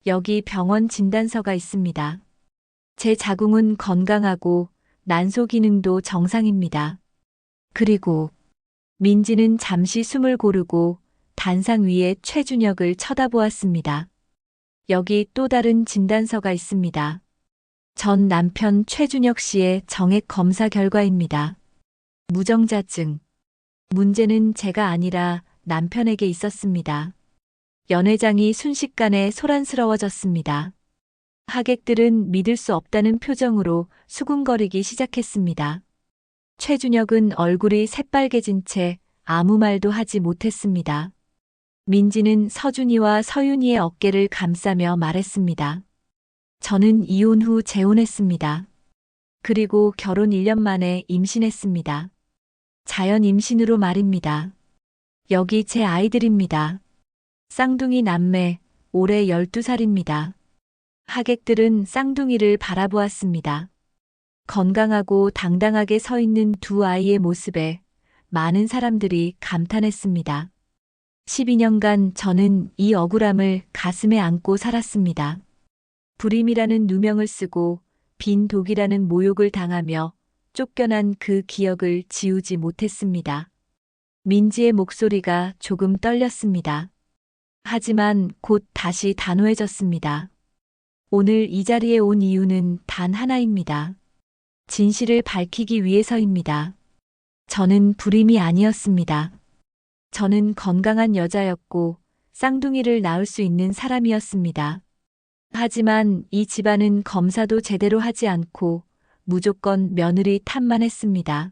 여기 병원 진단서가 있습니다. 제 자궁은 건강하고 난소 기능도 정상입니다. 그리고 민지는 잠시 숨을 고르고 단상 위에 최준혁을 쳐다보았습니다. 여기 또 다른 진단서가 있습니다. 전 남편 최준혁 씨의 정액 검사 결과입니다. 무정자증. 문제는 제가 아니라 남편에게 있었습니다. 연회장이 순식간에 소란스러워졌습니다. 하객들은 믿을 수 없다는 표정으로 수군거리기 시작했습니다. 최준혁은 얼굴이 새빨개진 채 아무 말도 하지 못했습니다. 민지는 서준이와 서윤이의 어깨를 감싸며 말했습니다. 저는 이혼 후 재혼했습니다. 그리고 결혼 1년 만에 임신했습니다. 자연 임신으로 말입니다. 여기 제 아이들입니다. 쌍둥이 남매, 올해 12살입니다. 하객들은 쌍둥이를 바라보았습니다. 건강하고 당당하게 서 있는 두 아이의 모습에 많은 사람들이 감탄했습니다. 12년간 저는 이 억울함을 가슴에 안고 살았습니다. 불임이라는 누명을 쓰고 빈 독이라는 모욕을 당하며 쫓겨난 그 기억을 지우지 못했습니다. 민지의 목소리가 조금 떨렸습니다. 하지만 곧 다시 단호해졌습니다. 오늘 이 자리에 온 이유는 단 하나입니다. 진실을 밝히기 위해서입니다. 저는 불임이 아니었습니다. 저는 건강한 여자였고 쌍둥이를 낳을 수 있는 사람이었습니다. 하지만 이 집안은 검사도 제대로 하지 않고 무조건 며느리 탓만 했습니다.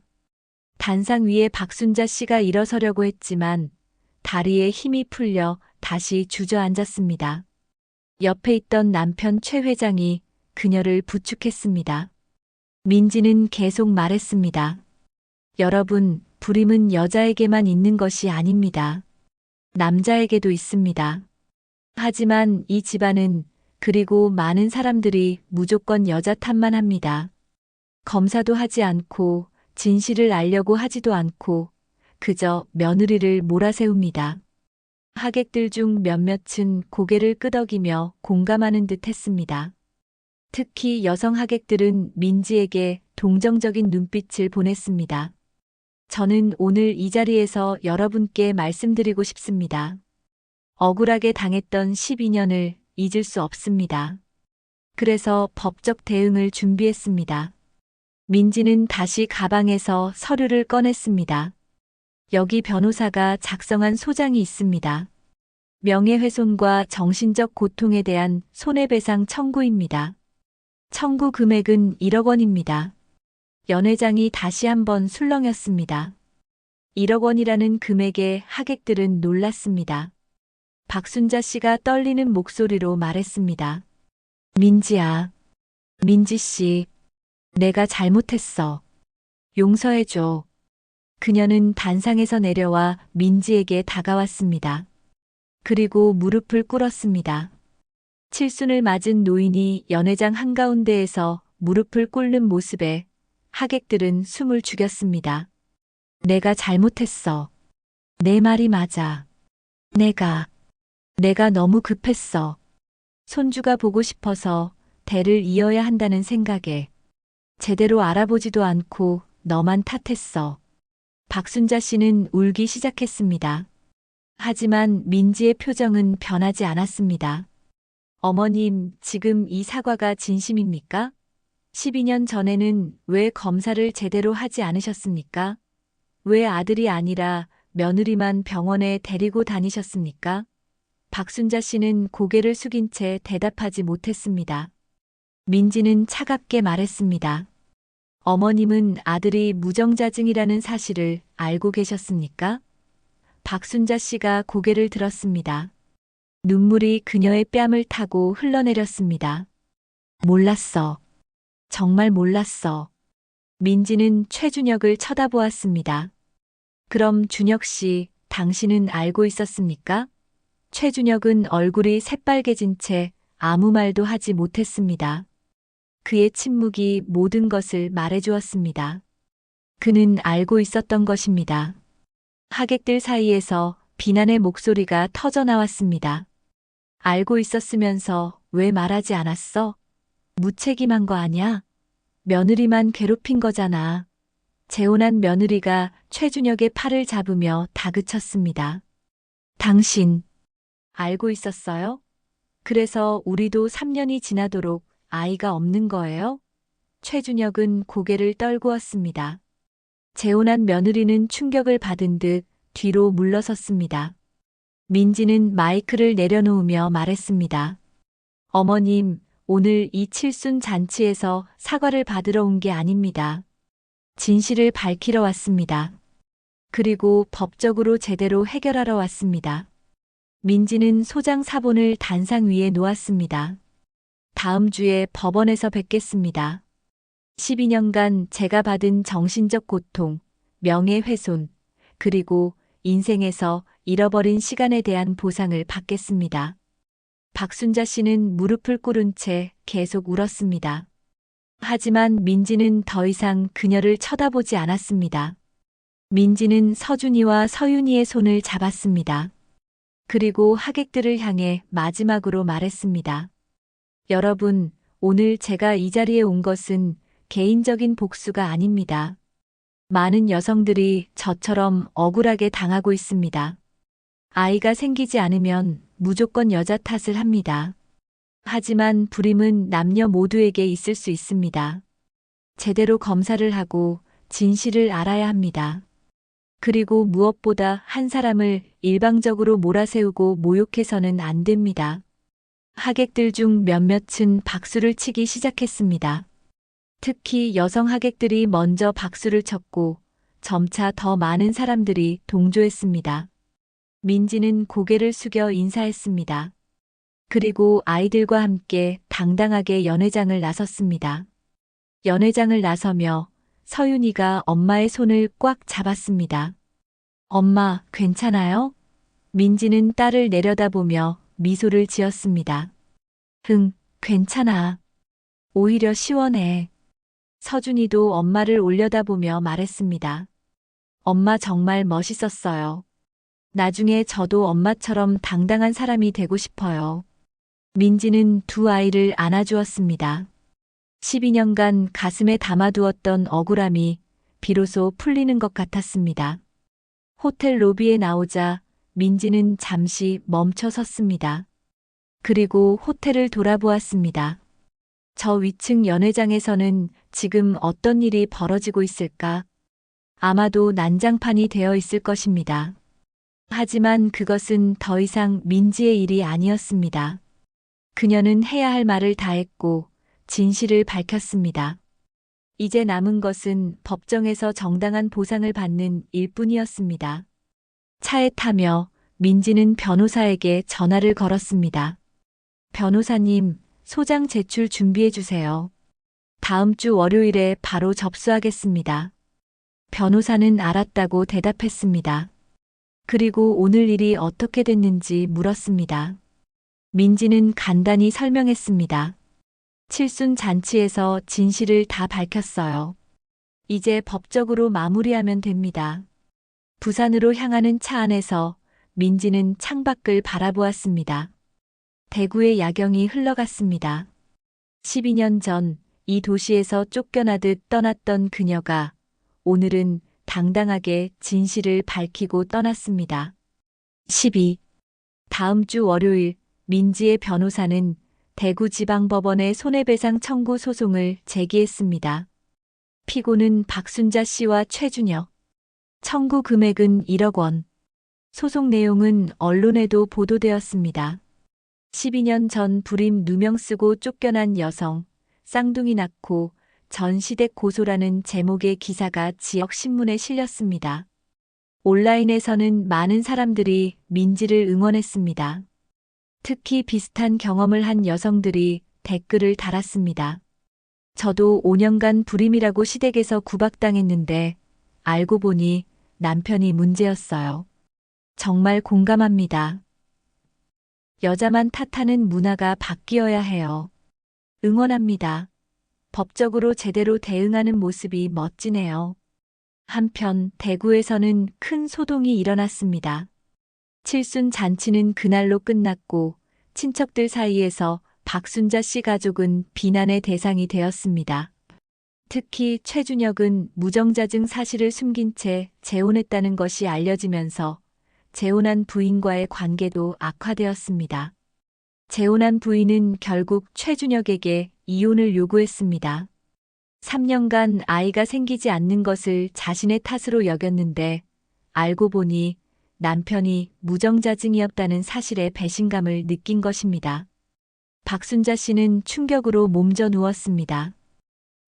단상 위에 박순자 씨가 일어서려고 했지만 다리에 힘이 풀려 다시 주저앉았습니다. 옆에 있던 남편 최 회장이 그녀를 부축했습니다. 민지는 계속 말했습니다. 여러분, 불임은 여자에게만 있는 것이 아닙니다. 남자에게도 있습니다. 하지만 이 집안은 그리고 많은 사람들이 무조건 여자 탓만 합니다. 검사도 하지 않고 진실을 알려고 하지도 않고 그저 며느리를 몰아세웁니다. 하객들 중 몇몇은 고개를 끄덕이며 공감하는 듯 했습니다. 특히 여성 하객들은 민지에게 동정적인 눈빛을 보냈습니다. 저는 오늘 이 자리에서 여러분께 말씀드리고 싶습니다. 억울하게 당했던 12년을 잊을 수 없습니다. 그래서 법적 대응을 준비했습니다. 민지는 다시 가방에서 서류를 꺼냈습니다. 여기 변호사가 작성한 소장이 있습니다. 명예훼손과 정신적 고통에 대한 손해배상 청구입니다. 청구 금액은 1억 원입니다. 연 회장이 다시 한번 술렁였습니다. 1억 원이라는 금액에 하객들은 놀랐습니다. 박순자 씨가 떨리는 목소리로 말했습니다. 민지야, 민지 씨, 내가 잘못했어. 용서해줘. 그녀는 단상에서 내려와 민지에게 다가왔습니다. 그리고 무릎을 꿇었습니다. 칠순을 맞은 노인이 연회장 한가운데에서 무릎을 꿇는 모습에 하객들은 숨을 죽였습니다. 내가 잘못했어. 내 말이 맞아. 내가 너무 급했어. 손주가 보고 싶어서 대를 이어야 한다는 생각에 제대로 알아보지도 않고 너만 탓했어. 박순자 씨는 울기 시작했습니다. 하지만 민지의 표정은 변하지 않았습니다. 어머님, 지금 이 사과가 진심입니까? 12년 전에는 왜 검사를 제대로 하지 않으셨습니까? 왜 아들이 아니라 며느리만 병원에 데리고 다니셨습니까? 박순자 씨는 고개를 숙인 채 대답하지 못했습니다. 민지는 차갑게 말했습니다. 어머님은 아들이 무정자증이라는 사실을 알고 계셨습니까? 박순자 씨가 고개를 들었습니다. 눈물이 그녀의 뺨을 타고 흘러내렸습니다. 몰랐어. 정말 몰랐어. 민지는 최준혁을 쳐다보았습니다. 그럼 준혁 씨, 당신은 알고 있었습니까? 최준혁은 얼굴이 새빨개진 채 아무 말도 하지 못했습니다. 그의 침묵이 모든 것을 말해주었습니다. 그는 알고 있었던 것입니다. 하객들 사이에서 비난의 목소리가 터져나왔습니다. 알고 있었으면서 왜 말하지 않았어? 무책임한 거 아냐? 며느리만 괴롭힌 거잖아. 재혼한 며느리가 최준혁의 팔을 잡으며 다그쳤습니다. 당신, 알고 있었어요? 그래서 우리도 3년이 지나도록 아이가 없는 거예요? 최준혁은 고개를 떨구었습니다. 재혼한 며느리는 충격을 받은 듯 뒤로 물러섰습니다. 민지는 마이크를 내려놓으며 말했습니다. 어머님, 오늘 이 칠순 잔치에서 사과를 받으러 온 게 아닙니다. 진실을 밝히러 왔습니다. 그리고 법적으로 제대로 해결하러 왔습니다. 민지는 소장 사본을 단상 위에 놓았습니다. 다음 주에 법원에서 뵙겠습니다. 12년간 제가 받은 정신적 고통, 명예훼손, 그리고 인생에서 잃어버린 시간에 대한 보상을 받겠습니다. 박순자 씨는 무릎을 꿇은 채 계속 울었습니다. 하지만 민지는 더 이상 그녀를 쳐다보지 않았습니다. 민지는 서준이와 서윤이의 손을 잡았습니다. 그리고 하객들을 향해 마지막으로 말했습니다. 여러분, 오늘 제가 이 자리에 온 것은 개인적인 복수가 아닙니다. 많은 여성들이 저처럼 억울하게 당하고 있습니다. 아이가 생기지 않으면 무조건 여자 탓을 합니다. 하지만 불임은 남녀 모두에게 있을 수 있습니다. 제대로 검사를 하고 진실을 알아야 합니다. 그리고 무엇보다 한 사람을 일방적으로 몰아세우고 모욕해서는 안 됩니다. 하객들 중 몇몇은 박수를 치기 시작했습니다. 특히 여성 하객들이 먼저 박수를 쳤고 점차 더 많은 사람들이 동조했습니다. 민지는 고개를 숙여 인사했습니다. 그리고 아이들과 함께 당당하게 연회장을 나섰습니다. 연회장을 나서며 서윤이가 엄마의 손을 꽉 잡았습니다. 엄마, 괜찮아요? 민지는 딸을 내려다보며 미소를 지었습니다. 응, 괜찮아. 오히려 시원해. 서준이도 엄마를 올려다보며 말했습니다. 엄마 정말 멋있었어요. 나중에 저도 엄마처럼 당당한 사람이 되고 싶어요. 민지는 두 아이를 안아주었습니다. 12년간 가슴에 담아두었던 억울함이 비로소 풀리는 것 같았습니다. 호텔 로비에 나오자 민지는 잠시 멈춰 섰습니다. 그리고 호텔을 돌아보았습니다. 저 위층 연회장에서는 지금 어떤 일이 벌어지고 있을까? 아마도 난장판이 되어 있을 것입니다. 하지만 그것은 더 이상 민지의 일이 아니었습니다. 그녀는 해야 할 말을 다 했고 진실을 밝혔습니다. 이제 남은 것은 법정에서 정당한 보상을 받는 일뿐이었습니다. 차에 타며 민지는 변호사에게 전화를 걸었습니다. 변호사님, 소장 제출 준비해 주세요. 다음 주 월요일에 바로 접수하겠습니다. 변호사는 알았다고 대답했습니다. 그리고 오늘 일이 어떻게 됐는지 물었습니다. 민지는 간단히 설명했습니다. 칠순 잔치에서 진실을 다 밝혔어요. 이제 법적으로 마무리하면 됩니다. 부산으로 향하는 차 안에서 민지는 창밖을 바라보았습니다. 대구의 야경이 흘러갔습니다. 12년 전 이 도시에서 쫓겨나듯 떠났던 그녀가 오늘은 당당하게 진실을 밝히고 떠났습니다. 12. 다음 주 월요일 민지의 변호사는 대구지방법원에 손해배상 청구 소송을 제기했습니다. 피고는 박순자 씨와 최준혁. 청구 금액은 1억 원. 소송 내용은 언론에도 보도되었습니다. 12년 전 불임 누명 쓰고 쫓겨난 여성, 쌍둥이 낳고 전 시댁 고소라는 제목의 기사가 지역 신문에 실렸습니다. 온라인에서는 많은 사람들이 민지를 응원했습니다. 특히 비슷한 경험을 한 여성들이 댓글을 달았습니다. 저도 5년간 불임이라고 시댁에서 구박당했는데 알고 보니 남편이 문제였어요. 정말 공감합니다. 여자만 탓하는 문화가 바뀌어야 해요. 응원합니다. 법적으로 제대로 대응하는 모습이 멋지네요. 한편 대구에서는 큰 소동이 일어났습니다. 칠순 잔치는 그날로 끝났고 친척들 사이에서 박순자 씨 가족은 비난의 대상이 되었습니다. 특히 최준혁은 무정자증 사실을 숨긴 채 재혼했다는 것이 알려지면서 재혼한 부인과의 관계도 악화되었습니다. 재혼한 부인은 결국 최준혁에게 이혼을 요구했습니다. 3년간 아이가 생기지 않는 것을 자신의 탓으로 여겼는데 알고 보니 남편이 무정자증이었다는 사실에 배신감을 느낀 것입니다. 박순자 씨는 충격으로 몸져 누웠습니다.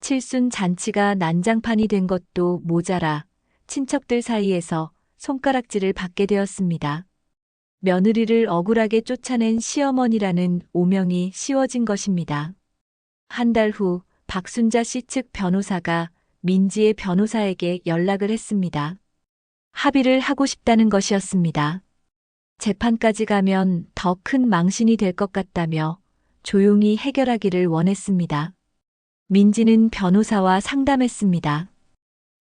칠순 잔치가 난장판이 된 것도 모자라 친척들 사이에서 손가락질을 받게 되었습니다. 며느리를 억울하게 쫓아낸 시어머니라는 오명이 씌워진 것입니다. 한 달 후 박순자 씨 측 변호사가 민지의 변호사에게 연락을 했습니다. 합의를 하고 싶다는 것이었습니다. 재판까지 가면 더 큰 망신이 될 것 같다며 조용히 해결하기를 원했습니다. 민지는 변호사와 상담했습니다.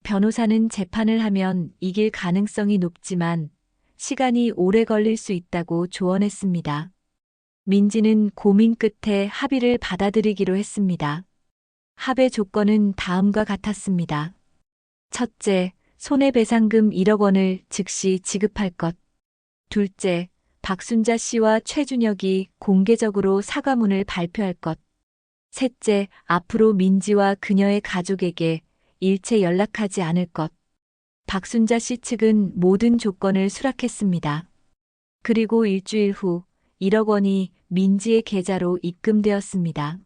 변호사는 재판을 하면 이길 가능성이 높지만 시간이 오래 걸릴 수 있다고 조언했습니다. 민지는 고민 끝에 합의를 받아들이기로 했습니다. 합의 조건은 다음과 같았습니다. 첫째, 손해배상금 1억 원을 즉시 지급할 것. 둘째, 박순자 씨와 최준혁이 공개적으로 사과문을 발표할 것. 셋째, 앞으로 민지와 그녀의 가족에게 일체 연락하지 않을 것. 박순자 씨 측은 모든 조건을 수락했습니다. 그리고 일주일 후 1억 원이 민지의 계좌로 입금되었습니다.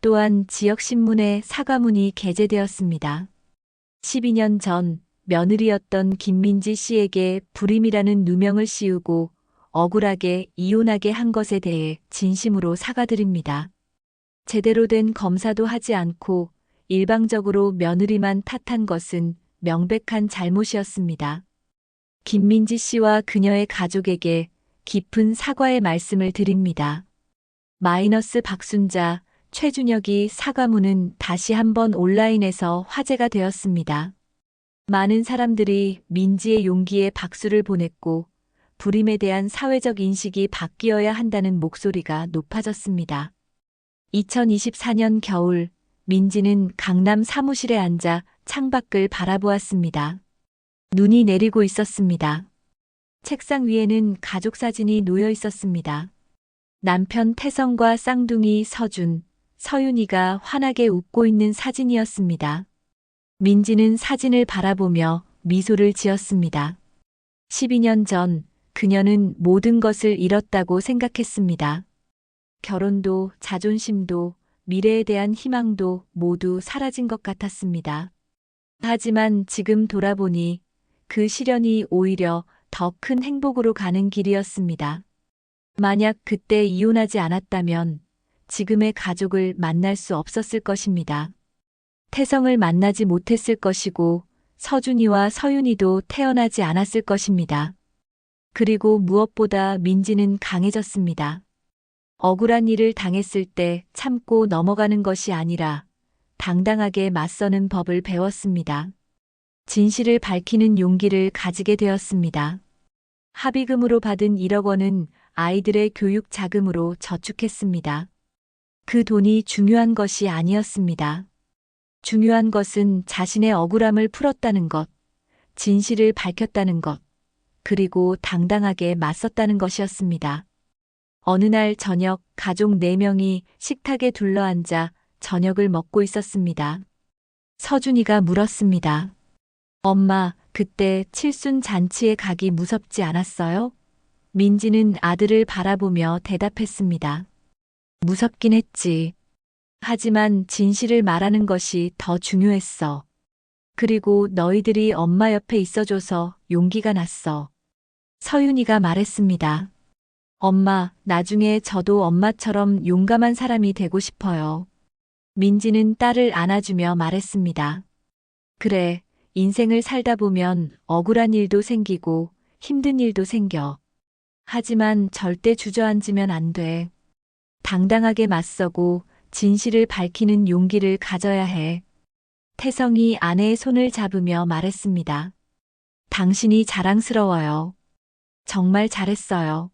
또한 지역신문에 사과문이 게재되었습니다. 12년 전 며느리였던 김민지 씨에게 불임이라는 누명을 씌우고 억울하게 이혼하게 한 것에 대해 진심으로 사과드립니다. 제대로 된 검사도 하지 않고 일방적으로 며느리만 탓한 것은 명백한 잘못이었습니다. 김민지 씨와 그녀의 가족에게 깊은 사과의 말씀을 드립니다. 마이너스 박순자, 최준혁이 사과문은 다시 한번 온라인에서 화제가 되었습니다. 많은 사람들이 민지의 용기에 박수를 보냈고 불임에 대한 사회적 인식이 바뀌어야 한다는 목소리가 높아졌습니다. 2024년 겨울, 민지는 강남 사무실에 앉아 창밖을 바라보았습니다. 눈이 내리고 있었습니다. 책상 위에는 가족 사진이 놓여 있었습니다. 남편 태성과 쌍둥이 서준, 서윤이가 환하게 웃고 있는 사진이었습니다. 민지는 사진을 바라보며 미소를 지었습니다. 12년 전 그녀는 모든 것을 잃었다고 생각했습니다. 결혼도, 자존심도, 미래에 대한 희망도 모두 사라진 것 같았습니다. 하지만 지금 돌아보니 그 시련이 오히려 더 큰 행복으로 가는 길이었습니다. 만약 그때 이혼하지 않았다면 지금의 가족을 만날 수 없었을 것입니다. 태성을 만나지 못했을 것이고 서준이와 서윤이도 태어나지 않았을 것입니다. 그리고 무엇보다 민지는 강해졌습니다. 억울한 일을 당했을 때 참고 넘어가는 것이 아니라 당당하게 맞서는 법을 배웠습니다. 진실을 밝히는 용기를 가지게 되었습니다. 합의금으로 받은 1억 원은 아이들의 교육 자금으로 저축했습니다. 그 돈이 중요한 것이 아니었습니다. 중요한 것은 자신의 억울함을 풀었다는 것, 진실을 밝혔다는 것, 그리고 당당하게 맞섰다는 것이었습니다. 어느 날 저녁 가족 4명이 식탁에 둘러앉아 저녁을 먹고 있었습니다. 서준이가 물었습니다. 엄마, 그때 칠순 잔치에 가기 무섭지 않았어요? 민지는 아들을 바라보며 대답했습니다. 무섭긴 했지. 하지만 진실을 말하는 것이 더 중요했어. 그리고 너희들이 엄마 옆에 있어줘서 용기가 났어. 서윤이가 말했습니다. 엄마, 나중에 저도 엄마처럼 용감한 사람이 되고 싶어요. 민지는 딸을 안아주며 말했습니다. 그래, 인생을 살다 보면 억울한 일도 생기고 힘든 일도 생겨. 하지만 절대 주저앉으면 안 돼. 당당하게 맞서고 진실을 밝히는 용기를 가져야 해. 태성이 아내의 손을 잡으며 말했습니다. 당신이 자랑스러워요. 정말 잘했어요.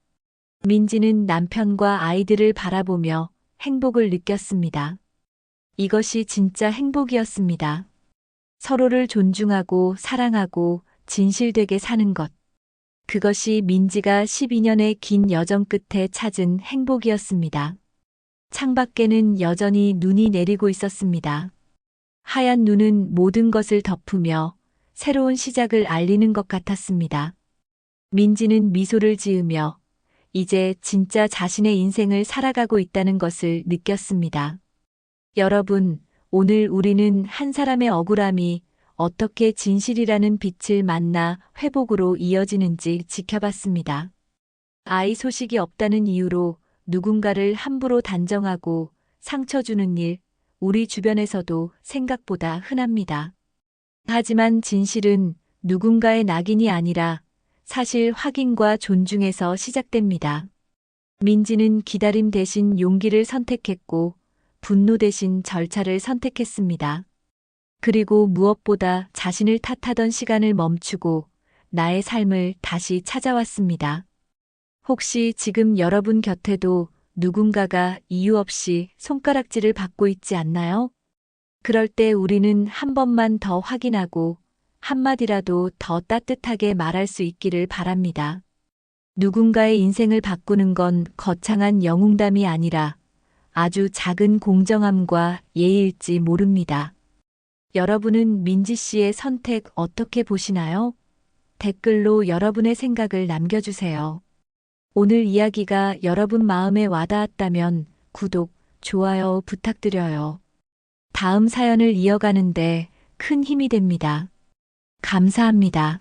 민지는 남편과 아이들을 바라보며 행복을 느꼈습니다. 이것이 진짜 행복이었습니다. 서로를 존중하고 사랑하고 진실되게 사는 것. 그것이 민지가 12년의 긴 여정 끝에 찾은 행복이었습니다. 창밖에는 여전히 눈이 내리고 있었습니다. 하얀 눈은 모든 것을 덮으며 새로운 시작을 알리는 것 같았습니다. 민지는 미소를 지으며 이제 진짜 자신의 인생을 살아가고 있다는 것을 느꼈습니다. 여러분, 오늘 우리는 한 사람의 억울함이 어떻게 진실이라는 빛을 만나 회복으로 이어지는지 지켜봤습니다. 아이 소식이 없다는 이유로 누군가를 함부로 단정하고 상처 주는 일, 우리 주변에서도 생각보다 흔합니다. 하지만 진실은 누군가의 낙인이 아니라 사실 확인과 존중에서 시작됩니다. 민지는 기다림 대신 용기를 선택했고 분노 대신 절차를 선택했습니다. 그리고 무엇보다 자신을 탓하던 시간을 멈추고 나의 삶을 다시 찾아왔습니다. 혹시 지금 여러분 곁에도 누군가가 이유 없이 손가락질을 받고 있지 않나요? 그럴 때 우리는 한 번만 더 확인하고 한마디라도 더 따뜻하게 말할 수 있기를 바랍니다. 누군가의 인생을 바꾸는 건 거창한 영웅담이 아니라 아주 작은 공정함과 예의일지 모릅니다. 여러분은 민지 씨의 선택 어떻게 보시나요? 댓글로 여러분의 생각을 남겨주세요. 오늘 이야기가 여러분 마음에 와닿았다면 구독, 좋아요 부탁드려요. 다음 사연을 이어가는데 큰 힘이 됩니다. 감사합니다.